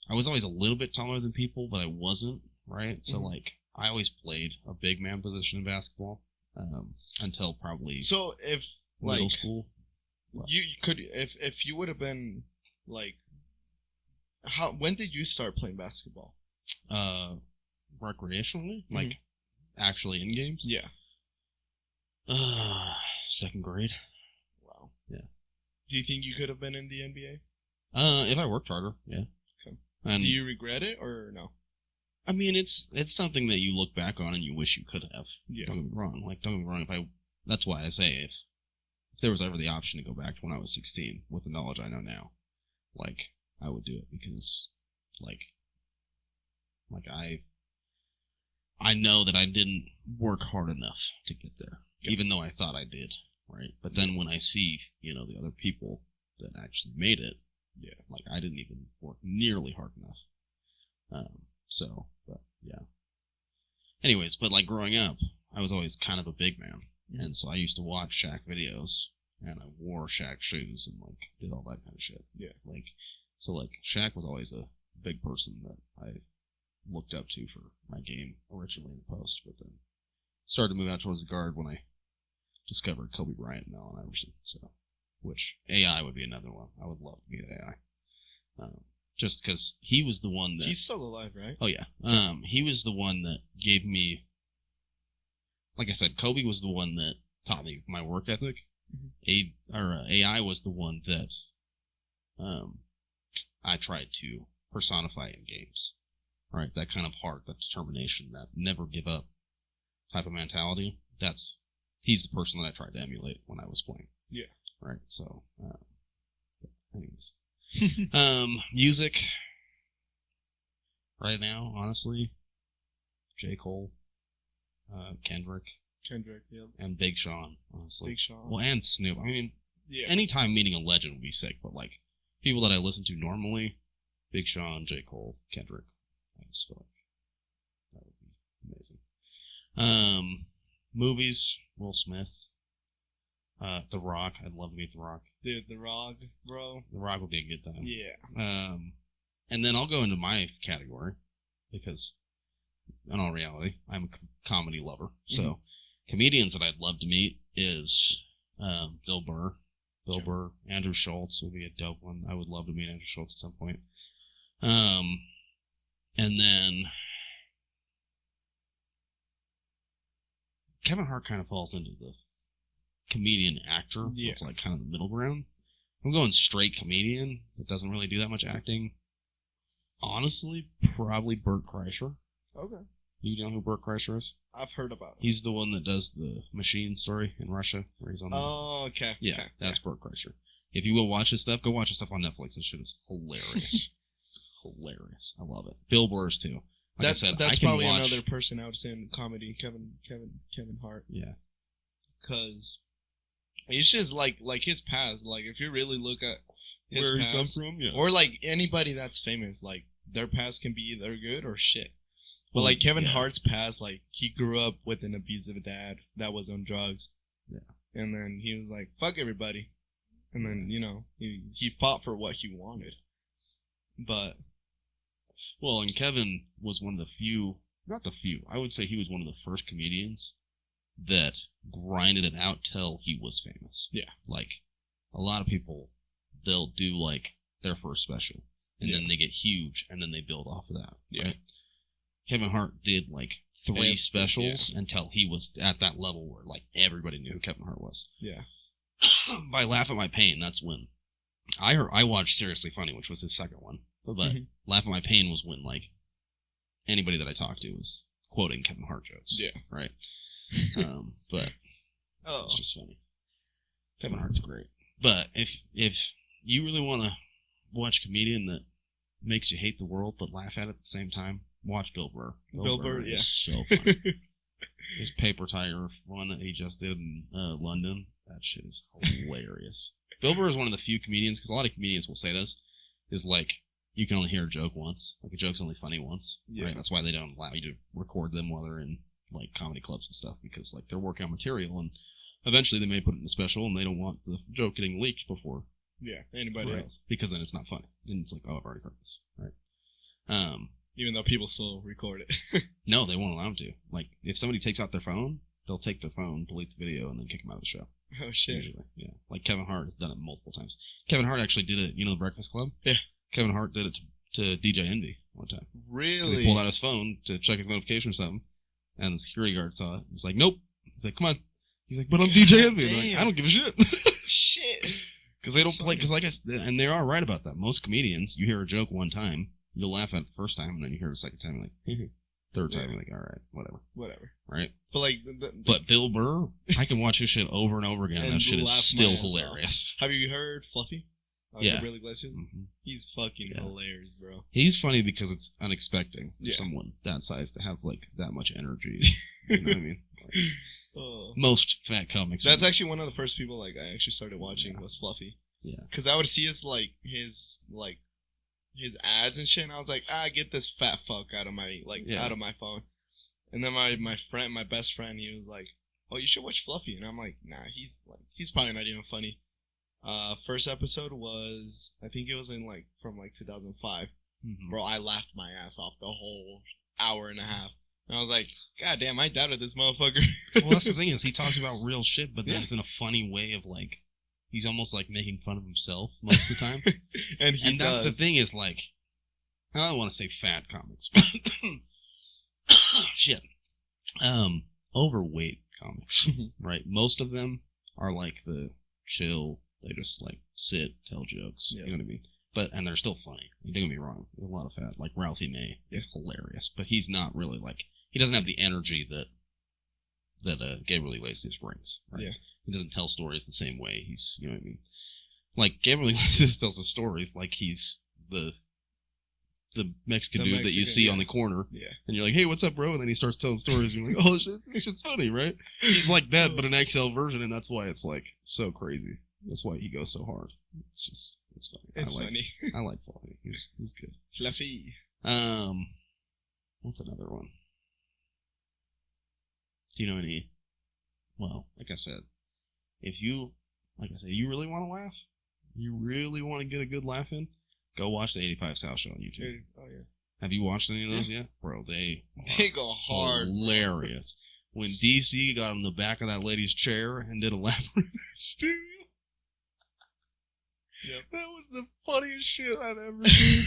S1: I was always a little bit taller than people, but I wasn't, right? So, like, I always played a big man position in basketball until probably middle school.
S2: You could, if you would have been, like, when did you start playing basketball?
S1: Recreationally? Like, actually in games?
S2: Yeah.
S1: Second grade.
S2: Wow.
S1: Yeah.
S2: Do you think you could have been in the NBA?
S1: If I worked harder, yeah. Okay.
S2: And do you regret it or no?
S1: I mean, it's something that you look back on and you wish you could have.
S2: Yeah.
S1: Don't get me wrong. Like, don't get me wrong. That's why I say if there was ever the option to go back to when I was 16 with the knowledge I know now, like, I would do it because, like I know that I didn't work hard enough to get there. Even though I thought I did, right? But then when I see, the other people that actually made it, like I didn't even work nearly hard enough. But yeah. Anyways, but like growing up, I was always kind of a big man. And so I used to watch Shaq videos, and I wore Shaq shoes and like did all that kind of shit. Yeah. So Shaq was always a big person that I looked up to for my game originally in the post, but then started to move out towards the guard when I discovered Kobe Bryant and Allen Iverson. So, which AI would be another one. I would love to meet AI. Just because he was the one that...
S2: He's still alive, right?
S1: Oh, yeah. He was the one that gave me... Like I said, Kobe was the one that taught me my work ethic. AI was the one that I tried to personify in games. Right? That kind of heart, that determination, that never give up type of mentality. He's the person that I tried to emulate when I was playing.
S2: Yeah.
S1: Right. So, anyways, music right now, honestly, J. Cole, Kendrick,
S2: yep.
S1: And Big Sean, honestly.
S2: Big Sean.
S1: Well, and Snoop. I mean, anytime meeting a legend would be sick, but like people that I listen to normally, Big Sean, J. Cole, Kendrick. I just feel like that would be amazing. Movies, Will Smith. The Rock. I'd love to meet The Rock.
S2: Dude, The Rock, bro.
S1: The Rock would be a good time.
S2: Yeah.
S1: And then I'll go into my category because, in all reality, I'm a comedy lover. So, comedians that I'd love to meet is Bill Burr. Bill Burr. Andrew Schultz would be a dope one. I would love to meet Andrew Schultz at some point. And then Kevin Hart kind of falls into the comedian actor. Yeah. It's like kind of the middle ground. I'm going straight comedian that doesn't really do that much acting. Honestly, probably Bert Kreischer.
S2: Okay.
S1: You know who Bert Kreischer is?
S2: I've heard about him.
S1: He's the one that does the machine story in Russia where he's on the...
S2: Oh, okay.
S1: Yeah,
S2: okay.
S1: That's Bert Kreischer. If you will watch his stuff, go watch his stuff on Netflix. This shit is hilarious. Hilarious. I love it. Bill Burr's too. Like
S2: that's
S1: I said,
S2: that's
S1: I can
S2: probably
S1: watch...
S2: another person I would say in comedy, Kevin Hart.
S1: Yeah.
S2: Because it's just like his past. Like if you really look at his
S1: where
S2: past,
S1: he come from, yeah.
S2: Or like anybody that's famous, like their past can be either good or shit. But like Kevin Hart's past, like he grew up with an abusive dad that was on drugs.
S1: Yeah.
S2: And then he was like, fuck everybody. And then, he fought for what he wanted. But
S1: well, and Kevin was one of the few, not the few, I would say he was one of the first comedians that grinded it out till he was famous.
S2: Yeah.
S1: Like, a lot of people they'll do like their first special, and then they get huge, and then they build off of that.
S2: Yeah.
S1: Right? Kevin Hart did like 3 specials until he was at that level where like everybody knew who Kevin Hart was.
S2: Yeah.
S1: By Laugh at My Pain, that's when I watched Seriously Funny, which was his second one. But Laugh at My Pain was when like anybody that I talked to was quoting Kevin Hart jokes.
S2: Yeah.
S1: Right. But it's just funny. Kevin Hart's great. But if you really want to watch a comedian that makes you hate the world but laugh at it at the same time, watch Bill Burr. Bill Burr is so funny. His Paper Tiger one that he just did in London, that shit is hilarious. Bill Burr is one of the few comedians, because a lot of comedians will say this, is like, you can only hear a joke once. Like, a joke's only funny once. Yeah. Right? That's why they don't allow you to record them while they're in, like, comedy clubs and stuff, because, like, they're working on material, and eventually they may put it in a special, and they don't want the joke getting leaked before
S2: anybody else.
S1: Because then it's not funny. And it's like, oh, I've already heard this. Right?
S2: Even though people still record it.
S1: No, they won't allow them to. Like, if somebody takes out their phone, they'll take their phone, delete the video, and then kick them out of the show.
S2: Oh, shit.
S1: Usually, yeah. Like, Kevin Hart has done it multiple times. Kevin Hart actually did it, The Breakfast Club?
S2: Yeah.
S1: Kevin Hart did it to DJ Envy one time.
S2: Really?
S1: He pulled out his phone to check his notification or something, and the security guard saw it. He's like, nope. He's like, come on. He's like, but I'm DJ Envy. Like, I don't give a shit.
S2: Shit.
S1: Because they don't play, because like I said, and they are right about that. Most comedians, you hear a joke one time, you'll laugh at it the first time, and then you hear it the second time, you're like, third time, you're like, all right, whatever. Right?
S2: But like,
S1: but Bill Burr, I can watch his shit over and over again, and that shit is still hilarious.
S2: Have you heard Fluffy?
S1: Yeah.
S2: Really He's fucking hilarious, bro.
S1: He's funny because it's unexpected for someone that size to have like that much energy. You know what I mean? Like, most fat comics.
S2: That's actually one of the first people like I actually started watching was Fluffy.
S1: Yeah. Because
S2: I would see his ads and shit, and I was like, get this fat fuck out of my out of my phone. And then my best friend, he was like, oh, you should watch Fluffy, and I'm like, nah, he's probably not even funny. First episode was, I think it was from 2005. Mm-hmm. Bro, I laughed my ass off the whole hour and a half. And I was like, God damn, I doubted this motherfucker.
S1: Well, that's the thing is, he talks about real shit, but then it's in a funny way of like, he's almost like making fun of himself most of the time. and that's the thing is like, I don't want to say fat comics, but shit. Overweight comics, right? Most of them are like the chill, they just like sit, tell jokes, you know what I mean? And they're still funny. Don't get me wrong, there's a lot of fat. Like Ralphie May is hilarious, but he's not really like, he doesn't have the energy that Gabriel Iglesias brings, right? Yeah. He doesn't tell stories the same way. He's, you know what I mean? Like, Gabriel Iglesias tells the stories like he's the Mexican dude that you see on the corner. Yeah. And you're like, hey, what's up, bro? And then he starts telling stories. And you're like, oh, this shit's funny, right? He's like that, but an XL version, and that's why it's, like, so crazy. That's why he goes so hard. It's just, it's funny.
S2: It's funny.
S1: I like Fluffy. He's good.
S2: Fluffy.
S1: What's another one? Do you know any? Well, like I said, you really want to laugh? You really want to get a good laugh in? Go watch the 85 South Show on YouTube. Oh, yeah. Have you watched any of those yet? Bro, they
S2: go hard.
S1: Hilarious. When DC got on the back of that lady's chair and did a lap in the studio. Yep. That was the funniest shit I've ever seen.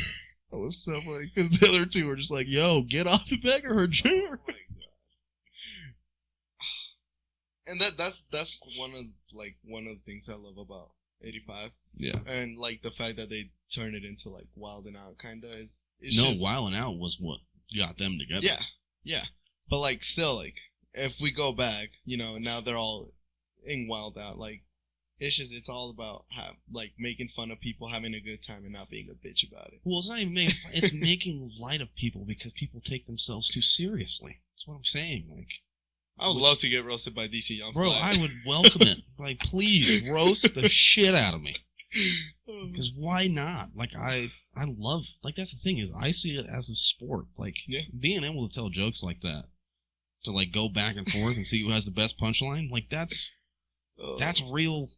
S1: That was so funny. Because the other two were just like, yo, get off the back of her chair. Oh, my God.
S2: And that's one of the things I love about 85.
S1: Yeah.
S2: And like the fact that they turn it into like Wild 'N Out kinda is
S1: Wild 'N Out was what got them together.
S2: Yeah. Yeah. But like still like if we go back, now they're all in Wild Out, like it's all about making fun of people having a good time and not being a bitch about it.
S1: Well, it's not even making fun, it's making light of people because people take themselves too seriously. That's what I'm saying. Like,
S2: I would love to get roasted by DC Young
S1: Bro, I would welcome it. Like, please, roast the shit out of me. Because why not? Like, I love, like, that's the thing is, I see it as a sport. Like, being able to tell jokes like that, to, like, go back and forth and see who has the best punchline, like, that's real,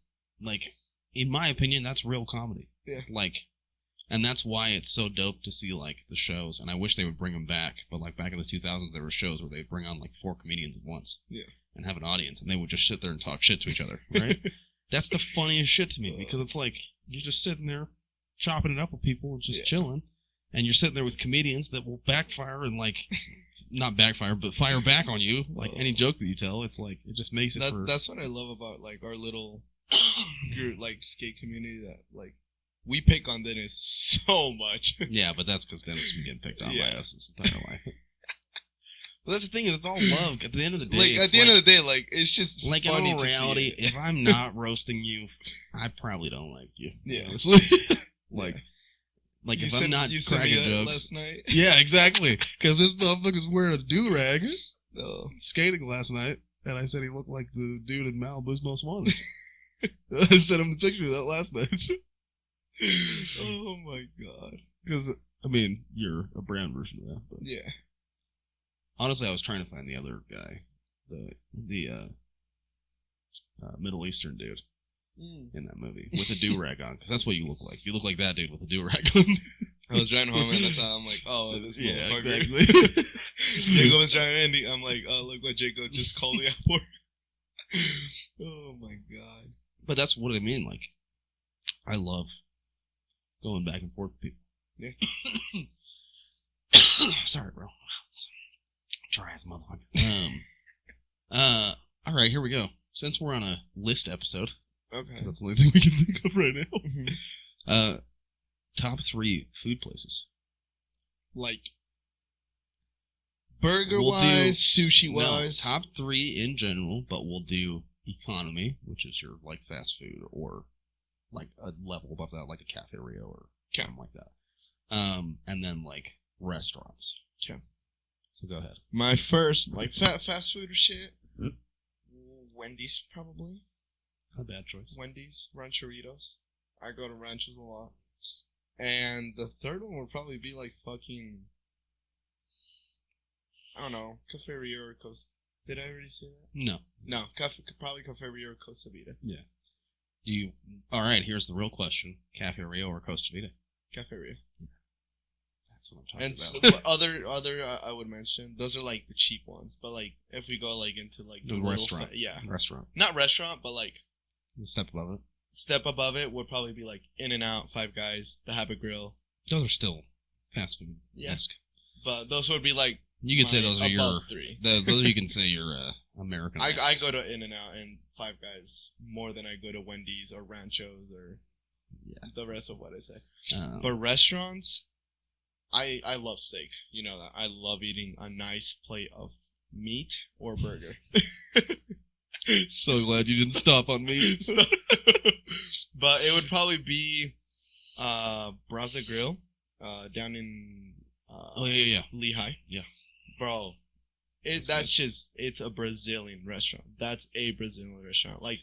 S1: like, in my opinion, that's real comedy.
S2: Yeah.
S1: Like, and that's why it's so dope to see, like, the shows, and I wish they would bring them back, but, like, back in the 2000s, there were shows where they'd bring on, like, 4 comedians at once.
S2: Yeah.
S1: And have an audience, and they would just sit there and talk shit to each other, right? That's the funniest shit to me, because it's like, you're just sitting there chopping it up with people and just chilling. And you're sitting there with comedians that will backfire and, like, not backfire, but fire back on you. Like, any joke that you tell, it's like, it just makes it
S2: That's what I love about, like, our little, like, skate community that, like, we pick on Dennis so much.
S1: Yeah, but that's because Dennis has been getting picked on by us his entire life. But that's the thing, is it's all love. At the end of the day,
S2: like, at the end of the day, like, it's just
S1: like,
S2: funny
S1: in all reality,
S2: to see
S1: if I'm not roasting you, I probably don't like you.
S2: Yeah.
S1: Honestly. Like, if I'm not cracking jokes.
S2: Last night.
S1: Yeah, exactly. Because this motherfucker's wearing a do-rag skating last night, and I said he looked like the dude in Malibu's Most Wanted. I sent him the picture of that last night.
S2: Oh my god.
S1: Because, I mean, you're a brown version of that. But
S2: yeah.
S1: Honestly, I was trying to find the other guy. The Middle Eastern dude. In that movie with a do-rag on, because that's what you look like. You look like that dude with a do-rag on.
S2: I was driving home and that's how I'm like, oh, this motherfucker.
S1: Exactly.
S2: Jacob was driving and I'm like, oh, look what Jacob just called me out for. Oh my god.
S1: But that's what I mean. Like, I love going back and forth with people.
S2: Yeah.
S1: Sorry, bro. Dry as motherfucker. All right, here we go. Since we're on a list episode.
S2: Okay.
S1: That's the only thing we can think of right now. Top 3 food places.
S2: Like, burger-wise, sushi-wise.
S1: No, top 3 in general, but we'll do economy, which is your, like, fast food, or, like, a level above that, like a Cafe Rio or something like that. And then, like, restaurants.
S2: Okay.
S1: So go ahead.
S2: My first, like, fast food or shit, Wendy's, probably.
S1: Not a bad choice.
S2: Wendy's, Rancheritos. I go to Ranchos a lot. And the third one would probably be like fucking, I don't know, Cafe Rio or Costa. Did I already say that?
S1: No.
S2: No, probably Cafe Rio or Costa Vida.
S1: Yeah. Alright, here's the real question. Cafe Rio or Costa Vida?
S2: Cafe Rio.
S1: Yeah. That's what I'm talking
S2: about. And other I would mention, those are like the cheap ones. But like, if we go like into like
S1: the restaurant.
S2: Restaurant. Not restaurant, but like.
S1: The step above it.
S2: Step above it would probably be like In-N-Out, Five Guys, The Habit Grill.
S1: Those are still fast food-esque.
S2: But those would be like.
S1: You could say those are your.
S2: 3.
S1: Those you can say your American.
S2: I go to In-N-Out and Five Guys more than I go to Wendy's or Ranchos or the rest of what I say. But restaurants, I love steak. You know that. I love eating a nice plate of meat or burger.
S1: So glad you didn't stop on me.
S2: But it would probably be Brasa Grill down in Lehigh.
S1: Yeah.
S2: Bro, it's a Brazilian restaurant. That's a Brazilian restaurant. Like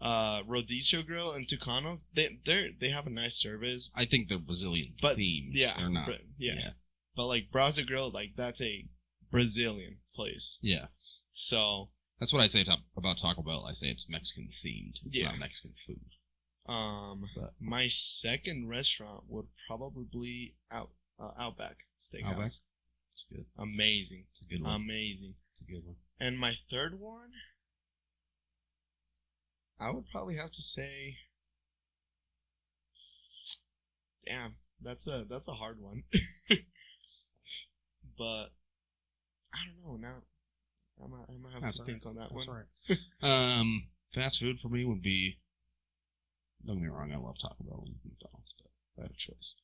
S2: Rodizio Grill and Tucanos, they have a nice service.
S1: I think they're Brazilian themed.
S2: Yeah.
S1: They're not.
S2: Yeah. But like Brasa Grill, like that's a Brazilian place.
S1: Yeah.
S2: So
S1: that's what I say about Taco Bell. I say it's Mexican themed. It's not Mexican food.
S2: But my second restaurant would probably be Outback Steakhouse.
S1: Outback? It's good.
S2: Amazing.
S1: It's a good one.
S2: Amazing.
S1: It's a good one.
S2: And my third one, I would probably have to say, damn, that's a hard one. But I don't know now. I might have to think on that one.
S1: That's all right. Fast food for me would be. Don't get me wrong, I love Taco Bell and McDonald's, but if I had a choice.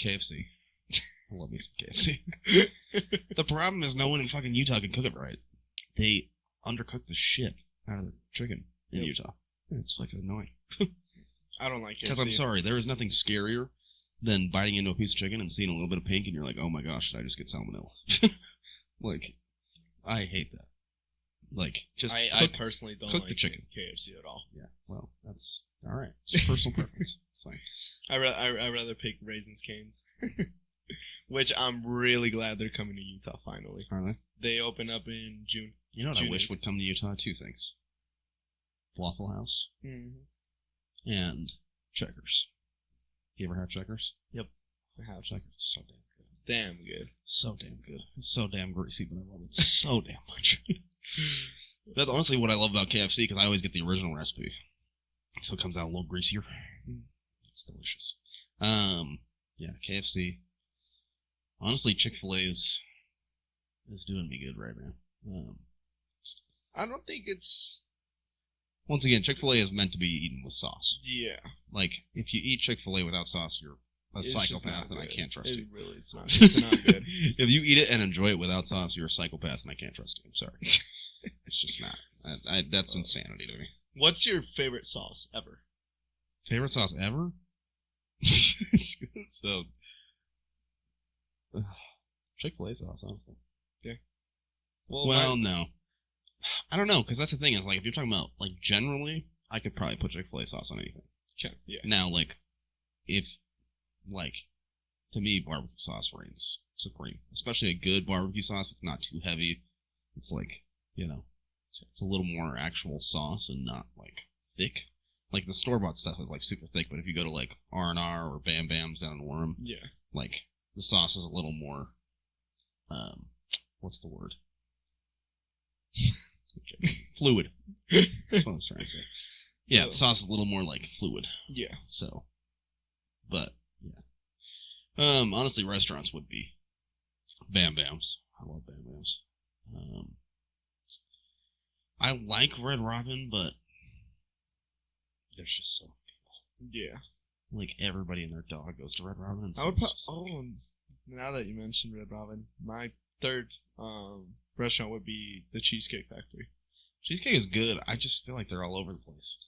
S1: KFC. I love me some KFC. The problem is no one in fucking Utah can cook it right. They undercook the shit out of the chicken in Utah. It's fucking annoying.
S2: I don't like it.
S1: Because I'm sorry, there is nothing scarier than biting into a piece of chicken and seeing a little bit of pink and you're like, oh my gosh, did I just get salmonella? Like, I hate that. Like, just
S2: I personally don't
S1: cook
S2: like
S1: the chicken.
S2: KFC at all.
S1: Yeah, well, that's alright. It's personal preference. It's fine.
S2: I rather pick Raisins Cane's. Which I'm really glad they're coming to Utah finally.
S1: Are they?
S2: They open up in June.
S1: You know what I wish would come to Utah? 2 things. Waffle House and Checkers. You ever have Checkers?
S2: Yep. I have.
S1: Checkers. So damn good.
S2: Damn good.
S1: So damn good. It's so damn greasy, but I love it so damn much. That's honestly what I love about KFC, because I always get the original recipe. So it comes out a little greasier. It's delicious. Yeah, KFC. Honestly, Chick-fil-A is doing me good right now.
S2: I don't think it's...
S1: Once again, Chick-fil-A is meant to be eaten with sauce.
S2: Yeah.
S1: Like, if you eat Chick-fil-A without sauce, you're a psychopath, and I can't trust you.
S2: Really, it's not good.
S1: If you eat it and enjoy it without sauce, you're a psychopath, and I can't trust you. I'm sorry. It's just not. That's insanity to me.
S2: What's your favorite sauce ever?
S1: Favorite sauce ever? So, Chick-fil-A sauce, honestly.
S2: Yeah.
S1: Well, no. I don't know, because that's the thing. Is like, if you're talking about, like, generally, I could probably put Chick-fil-A sauce on anything.
S2: Okay, yeah.
S1: Now, like, if, like, to me, barbecue sauce reigns supreme. Especially a good barbecue sauce. It's not too heavy. It's like, you know, it's a little more actual sauce and not, like, thick. Like, the store-bought stuff is, like, super thick, but if you go to, like, R&R or Bam Bam's down in Orem,
S2: yeah,
S1: like, the sauce is a little more, what's the word? Fluid. That's what I was trying to say. Yeah, the sauce is a little more, like, fluid.
S2: Yeah.
S1: So, but, yeah. Honestly, restaurants would be Bam Bam's. I love Bam Bam's. I like Red Robin, but there's just so many people.
S2: Yeah.
S1: Like, everybody and their dog goes to Red Robin.
S2: I would now that you mentioned Red Robin, my third restaurant would be the Cheesecake Factory.
S1: Cheesecake is good. I just feel like they're all over the place.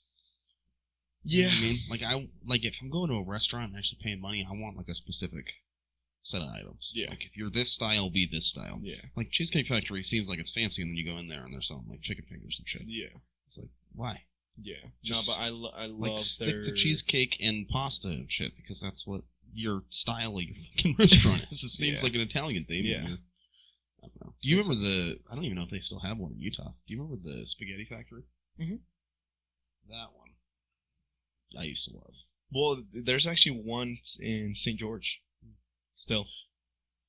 S2: Yeah.
S1: You know what I mean? Like, if I'm going to a restaurant and actually paying money, I want, like, a specific set of items.
S2: Yeah.
S1: Like, if you're this style, be this style.
S2: Yeah.
S1: Like, Cheesecake Factory seems like it's fancy, and then you go in there and they're selling, like, chicken fingers and shit.
S2: Yeah.
S1: It's like, why?
S2: Yeah.
S1: Just,
S2: no, but I love
S1: like, stick to cheesecake and pasta and shit, because that's what your style of your fucking restaurant is. It seems like an Italian thing.
S2: Yeah.
S1: I don't know. Do you remember I don't even know if they still have one in Utah. Do you remember the Spaghetti Factory?
S2: Mm-hmm.
S1: That one. I used to love.
S2: Well, there's actually one in St. George. Still.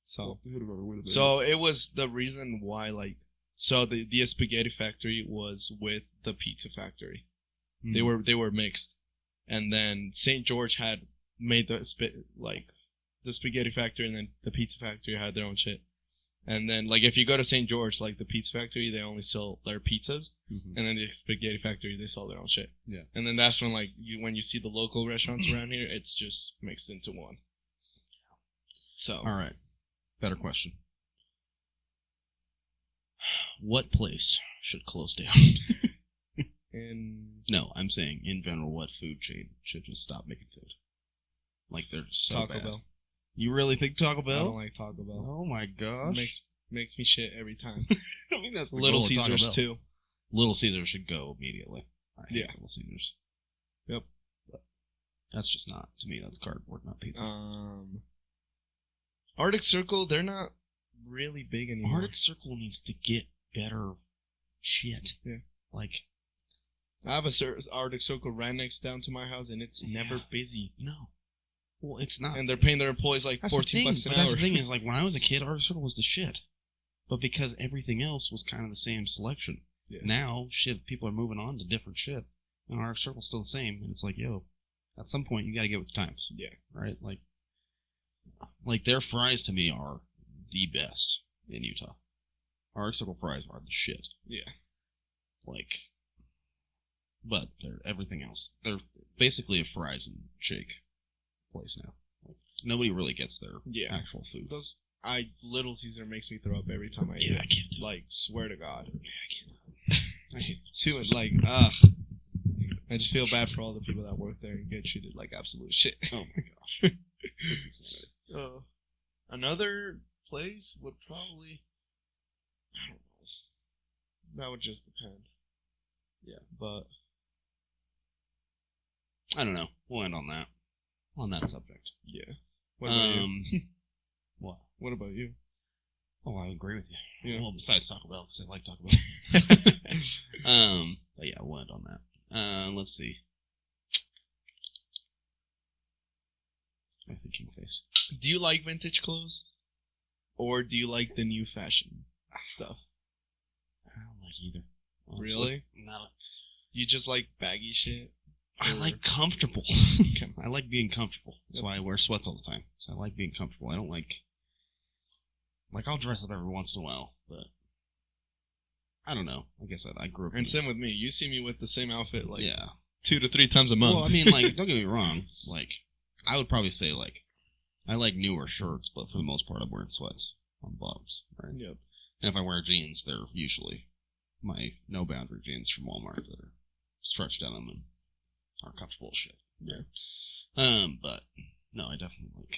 S2: So it was the reason why, like, so the Spaghetti Factory was with the Pizza Factory. Mm. They were mixed. And then St. George had made the Spaghetti Factory, and then the Pizza Factory had their own shit. And then, like, if you go to St. George, like, the Pizza Factory, they only sell their pizzas. Mm-hmm. And then the Spaghetti Factory, they sell their own shit.
S1: Yeah.
S2: And then that's when, like, when you see the local restaurants around here, it's just mixed into one. So.
S1: All right. Better question. What place should close down? No, I'm saying, in general, what food chain should just stop making food? Like, they're just so
S2: Taco
S1: bad.
S2: Bell.
S1: You really think Taco Bell?
S2: I don't like Taco Bell.
S1: Oh my gosh.
S2: Makes me shit every time.
S1: I mean, that's the
S2: Little Caesars too.
S1: Little Caesars should go immediately. I hate Little Caesars.
S2: Yep.
S1: But that's just not, to me, that's cardboard, not pizza.
S2: Arctic Circle, they're not really big anymore.
S1: Arctic Circle needs to get better shit.
S2: Yeah.
S1: Like,
S2: I have a Arctic Circle right next down to my house, and it's never busy.
S1: No. Well, it's not.
S2: And they're paying their employees like $14 an hour.
S1: That's the thing is, like, when I was a kid, Arctic Circle was the shit. But because everything else was kind of the same selection. Yeah. Now, people are moving on to different shit. And Arctic Circle's still the same. And it's like, yo, at some point, you gotta get with the times.
S2: Yeah.
S1: Right? Like, their fries to me are the best in Utah. Arctic Circle fries are the shit.
S2: Yeah.
S1: Like, but everything else. They're basically a fries and shake place now. Like, nobody really gets their actual food.
S2: Little Caesar makes me throw up every time I eat it.
S1: I can't.
S2: Like, swear to God.
S1: Yeah, I can't. I hate
S2: it. Like, I just feel bad for all the people that work there and get treated like absolute shit.
S1: Oh my gosh. It's insanity.
S2: Another place would probably, I don't know. That would just depend. Yeah, but
S1: I don't know. We'll end on that subject.
S2: Yeah. What about you?
S1: What?
S2: What about you?
S1: Oh, I agree with you. Yeah. Well, besides Taco Bell, because I like Taco Bell. But yeah, we'll end on that. Let's see. My thinking face.
S2: Do you like vintage clothes? Or do you like the new fashion stuff?
S1: I don't like either.
S2: Honestly. Really?
S1: No.
S2: You just like baggy shit?
S1: I like comfortable. I like being comfortable. That's why I wear sweats all the time. So I like being comfortable. I don't like I'll dress up every once in a while, but I don't know. Like I said, I grew up.
S2: And same with me. You see me with the same outfit 2 to 3 times a month.
S1: Well, I mean, don't get me wrong. I would probably say I like newer shirts, but for the most part, I'm wearing sweats on the bottoms, right?
S2: Yep.
S1: And if I wear jeans, they're usually my no boundary jeans from Walmart that are stretched denim and are comfortable as shit.
S2: Yeah.
S1: But no, I definitely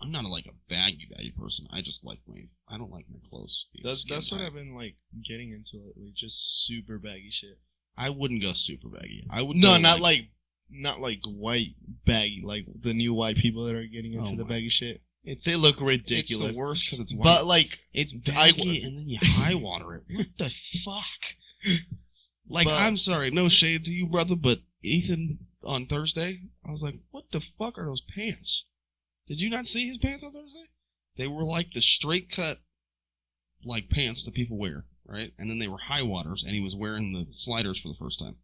S1: I'm not a baggy person. I just I don't like my clothes.
S2: That's what I've been getting into lately. Just super baggy shit.
S1: I wouldn't go super baggy. I would
S2: not white baggy, like the new white people that are getting into the baggy shit. They look ridiculous.
S1: It's the worst because it's white.
S2: But
S1: it's baggy and then you high water it. What the fuck? I'm sorry, no shade to you, brother, but Ethan on Thursday, I was like, what the fuck are those pants? Did you not see his pants on Thursday? They were the straight cut pants that people wear, right? And then they were high waters, and he was wearing the sliders for the first time.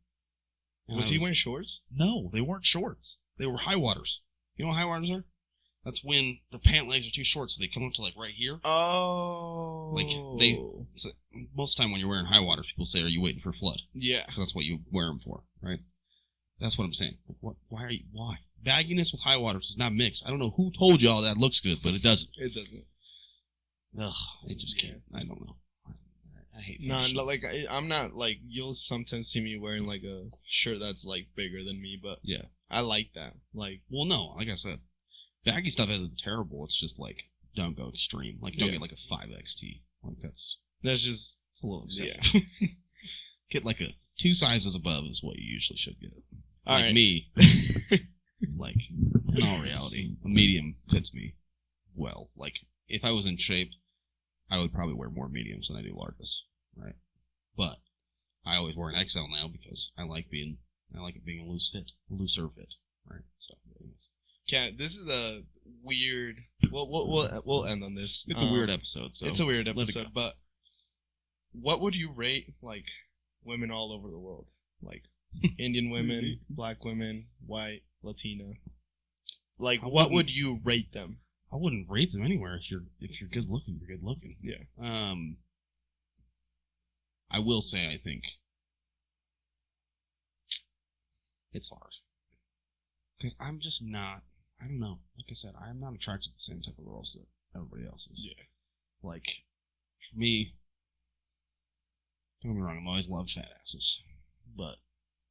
S2: Was he wearing shorts?
S1: No, they weren't shorts. They were high waters. You know what high waters are? That's when the pant legs are too short, so they come up to right here.
S2: Oh.
S1: Most of the time when you're wearing high waters, people say, "Are you waiting for flood?"
S2: Yeah.
S1: Because that's what you wear them for, right? That's what I'm saying. Why? Bagginess with high waters is not mixed. I don't know who told y'all that looks good, but it doesn't.
S2: It doesn't.
S1: Ugh, it just can't. I don't know. I hate
S2: fashion. I'm not you'll sometimes see me wearing a shirt that's bigger than me, but yeah, I like that.
S1: Well, no, like I said, baggy stuff isn't terrible. It's just don't go extreme. Don't get a 5XT. That's just it's a little excessive. Yeah. Get a 2 sizes above is what you usually should get.
S2: All right.
S1: Me, in all reality, a medium fits me well. If I was in shape, I would probably wear more mediums than I do larges, right? But I always wear an XL now because I like it being a looser fit, right? So, anyways.
S2: Yeah, this is a weird. We'll end on this.
S1: It's a weird episode. So
S2: it's a weird episode, but what would you rate women all over the world, Indian women, black women, white, Latina? What would you rate them?
S1: I wouldn't rate them anywhere. If you're good looking, you're good looking.
S2: Yeah.
S1: I will say I think it's hard because I'm just not. I don't know. Like I said, I'm not attracted to the same type of girls that everybody else is.
S2: Yeah.
S1: For me, don't get me wrong. I'm always loved fat asses, but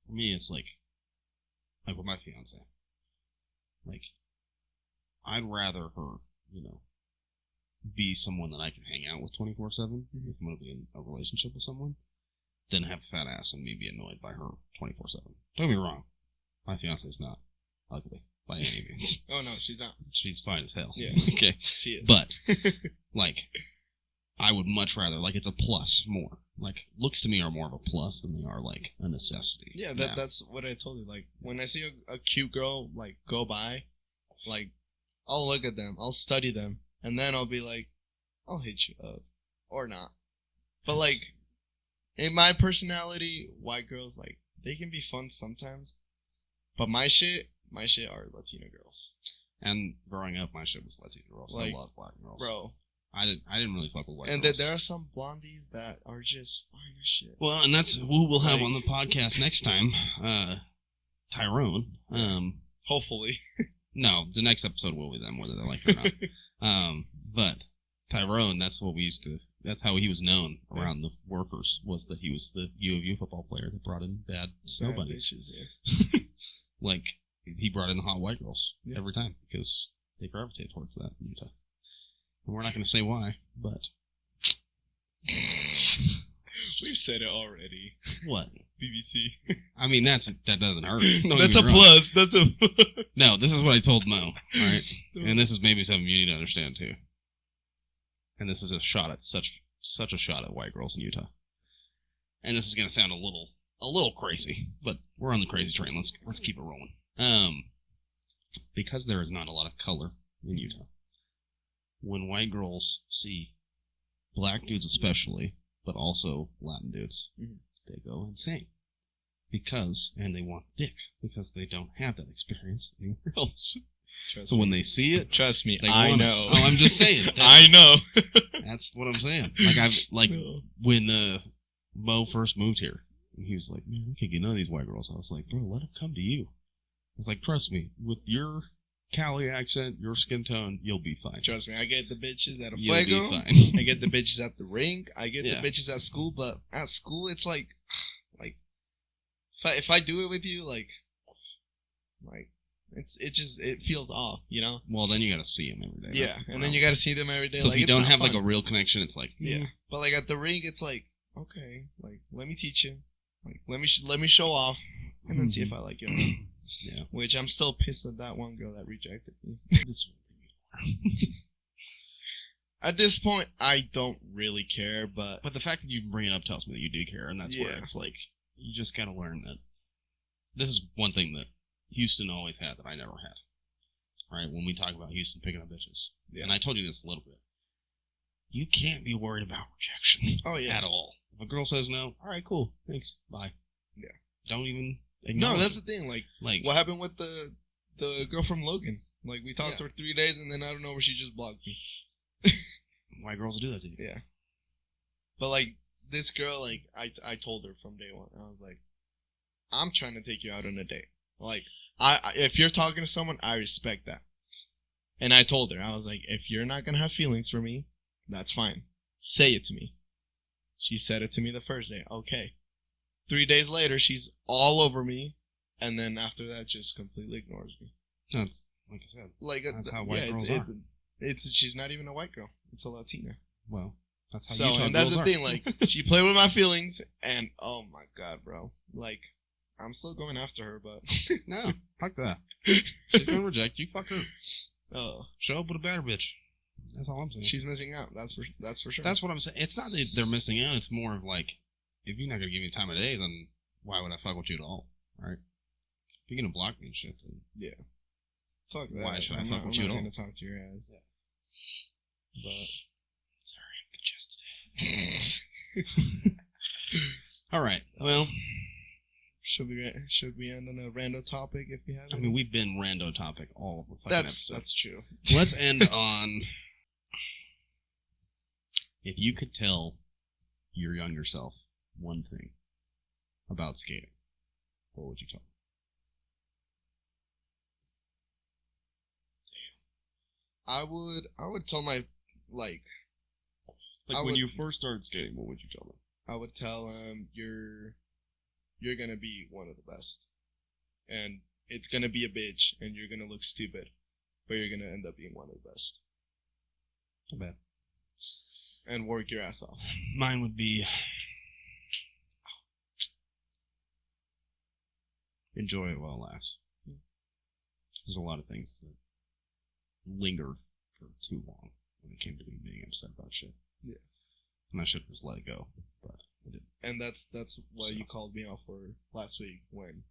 S1: for me, it's like with my fiance, I'd rather her, be someone that I can hang out with 24/7 if I'm going to be in a relationship with someone, than have a fat ass and me be annoyed by her 24/7. Don't get me wrong. My fiance's not ugly by any means.
S2: Oh, no, she's not.
S1: She's fine as hell.
S2: Yeah.
S1: Okay.
S2: She is.
S1: But, I would much rather, it's a plus more. Looks to me are more of a plus than they are, a necessity.
S2: Yeah, that's what I told you. When I see a cute girl, go by, I'll look at them, I'll study them, and then I'll be I'll hit you up. Or not. But, in my personality, white girls, they can be fun sometimes. But my shit are Latina girls.
S1: And growing up, my shit was Latina girls. I love black girls.
S2: Bro.
S1: I didn't really fuck with white girls.
S2: And there are some blondies that are just fine as shit.
S1: Well, and that's who we'll have on the podcast next time. Tyrone.
S2: Hopefully.
S1: No, the next episode will be them, whether they like it or not. But Tyrone, that's how he was known around the workers, was that he was the U of U football player that brought in bad snow bunnies.
S2: Yeah.
S1: He brought in the hot white girls every time because they gravitate towards that in Utah. And we're not going to say why, but
S2: we've said it already.
S1: What?
S2: BBC.
S1: I mean, that doesn't hurt.
S2: That's a plus. That's a plus.
S1: No, this is what I told Mo, right? And this is maybe something you need to understand too. And this is a shot at such a shot at white girls in Utah. And this is going to sound a little crazy, but we're on the crazy train. Let's keep it rolling. Because there is not a lot of color in Utah. When white girls see black dudes especially, but also Latin dudes, they go insane. and they want dick because they don't have that experience anywhere else.
S2: Trust
S1: so
S2: me.
S1: when they see it,
S2: trust me,
S1: they
S2: I
S1: want
S2: know.
S1: It. Oh, I'm just saying.
S2: I know.
S1: That's what I'm saying. When Mo first moved here, and he was like, "Man, I can't get none of these white girls." I was like, "Bro, let them come to you." It's like, trust me, with your Cali accent, your skin tone, you'll be fine.
S2: Trust me, I get the bitches at a
S1: You'll
S2: Fuego.
S1: be fine.
S2: I get the bitches at the rink. I get the bitches at school. But at school, it's like if I do it with you, like it feels off, you know.
S1: Well, then you got to see them every day.
S2: Yeah, and then you got to see them every day.
S1: So
S2: like,
S1: if you don't have
S2: fun.
S1: like a real connection, it's like
S2: But like at the rink, it's like okay, like let me teach you, like let me show off, and then see if I like you. Or not.
S1: Yeah.
S2: Which I'm still pissed at that one girl that rejected me. At this point, I don't really care, but
S1: the fact that you bring it up tells me that you do care, and that's where it's like you just gotta learn that this is one thing that Houston always had that I never had. Right? When we talk about Houston picking up bitches, and I told you this a little bit, you can't be worried about rejection.
S2: Oh yeah,
S1: at all. If a girl says no, all right, cool, thanks, bye. Yeah, don't even.
S2: No, that's the thing. Like what happened with the girl from Logan? Like we talked for 3 days, and then I don't know where she just blocked me.
S1: White girls do that to you.
S2: Yeah. But like this girl, like I told her from day one, I was like, I'm trying to take you out on a date. Like I if you're talking to someone, I respect that. And I told her, I was like, if you're not gonna have feelings for me, that's fine. Say it to me. She said it to me the first day. Okay. 3 days later, she's all over me, and then after that, just completely ignores me.
S1: That's like I said. That's how white girls are.
S2: She's not even a white girl. It's a Latina.
S1: Well, that's how Utah
S2: and that's
S1: girls
S2: the
S1: are.
S2: thing. Like she played with my feelings, and oh my god, bro! Like I'm still going after her, but
S1: no, fuck that. She's gonna reject you. Fuck her.
S2: Oh,
S1: show up with a better bitch. That's all I'm saying.
S2: She's missing out. That's for sure.
S1: That's what I'm saying. It's not that they're missing out. It's more of like, if you're not gonna give me time of day, then why would I fuck with you at all? Right? If you're gonna block me and shit, then
S2: yeah. Fuck that.
S1: Why should I fuck with you at all?
S2: I'm not gonna talk to your ass. Yeah. But
S1: sorry, I'm congested. All right. Well,
S2: should we end on a rando topic if we have?
S1: I mean, we've been rando topic all of the fucking episode.
S2: That's true.
S1: Let's end on. If you could tell your younger self one thing about skating, what would you tell them?
S2: I would tell my like
S1: when you first started skating, what would you tell them?
S2: I would tell them you're gonna be one of the best, and it's gonna be a bitch, and you're gonna look stupid, but you're gonna end up being one of the best.
S1: Not bad.
S2: And work your ass off.
S1: Mine would be enjoy it while it lasts. There's a lot of things that linger for too long when it came to me being upset about shit.
S2: Yeah.
S1: And I should have just let it go, but I didn't.
S2: And that's what you called me out for last week when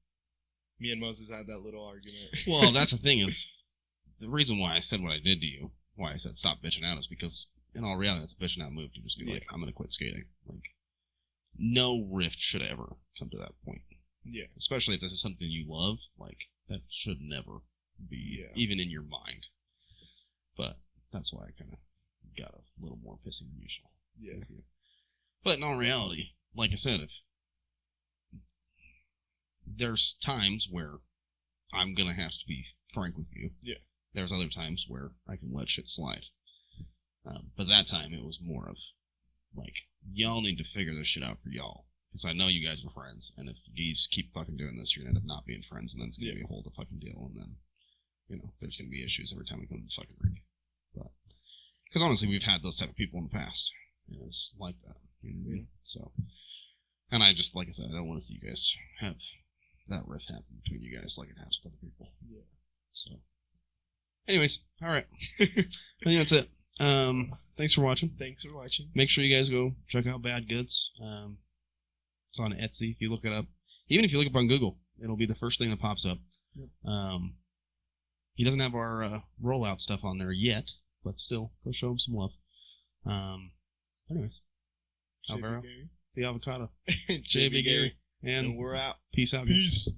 S2: me and Moses had that little argument.
S1: Well, that's the thing is, the reason why I said what I did to you, why I said stop bitching out, is because in all reality, it's a bitching out move to just be like, I'm going to quit skating. Like, no rift should ever come to that point.
S2: Yeah.
S1: Especially if this is something you love, like, that should never be even in your mind. But that's why I kind of got a little more pissy than usual.
S2: Yeah.
S1: But in all reality, like I said, if there's times where I'm going to have to be frank with you.
S2: Yeah.
S1: There's other times where I can let shit slide. But that time it was more of, like, y'all need to figure this shit out for y'all. Because I know you guys were friends, and if you just keep fucking doing this, you're going to end up not being friends, and then it's going to be a whole fucking deal, and then, you know, there's going to be issues every time we come to the fucking rink. But, because honestly, we've had those type of people in the past, and it's like that. You know what I mean? So, and I just, like I said, I don't want to see you guys have that rift happen between you guys like it has with other people.
S2: Yeah. So,
S1: anyways, alright. I think that's it. Thanks for watching. Make sure you guys go check out Bad Goods. It's on Etsy. If you look it up, even if you look up on Google, it'll be the first thing that pops up. Yep. He doesn't have our rollout stuff on there yet, but still, go show him some love. Anyways, Alvaro the Avocado, JB Geary, And
S2: we're out.
S1: Peace out.
S2: Peace.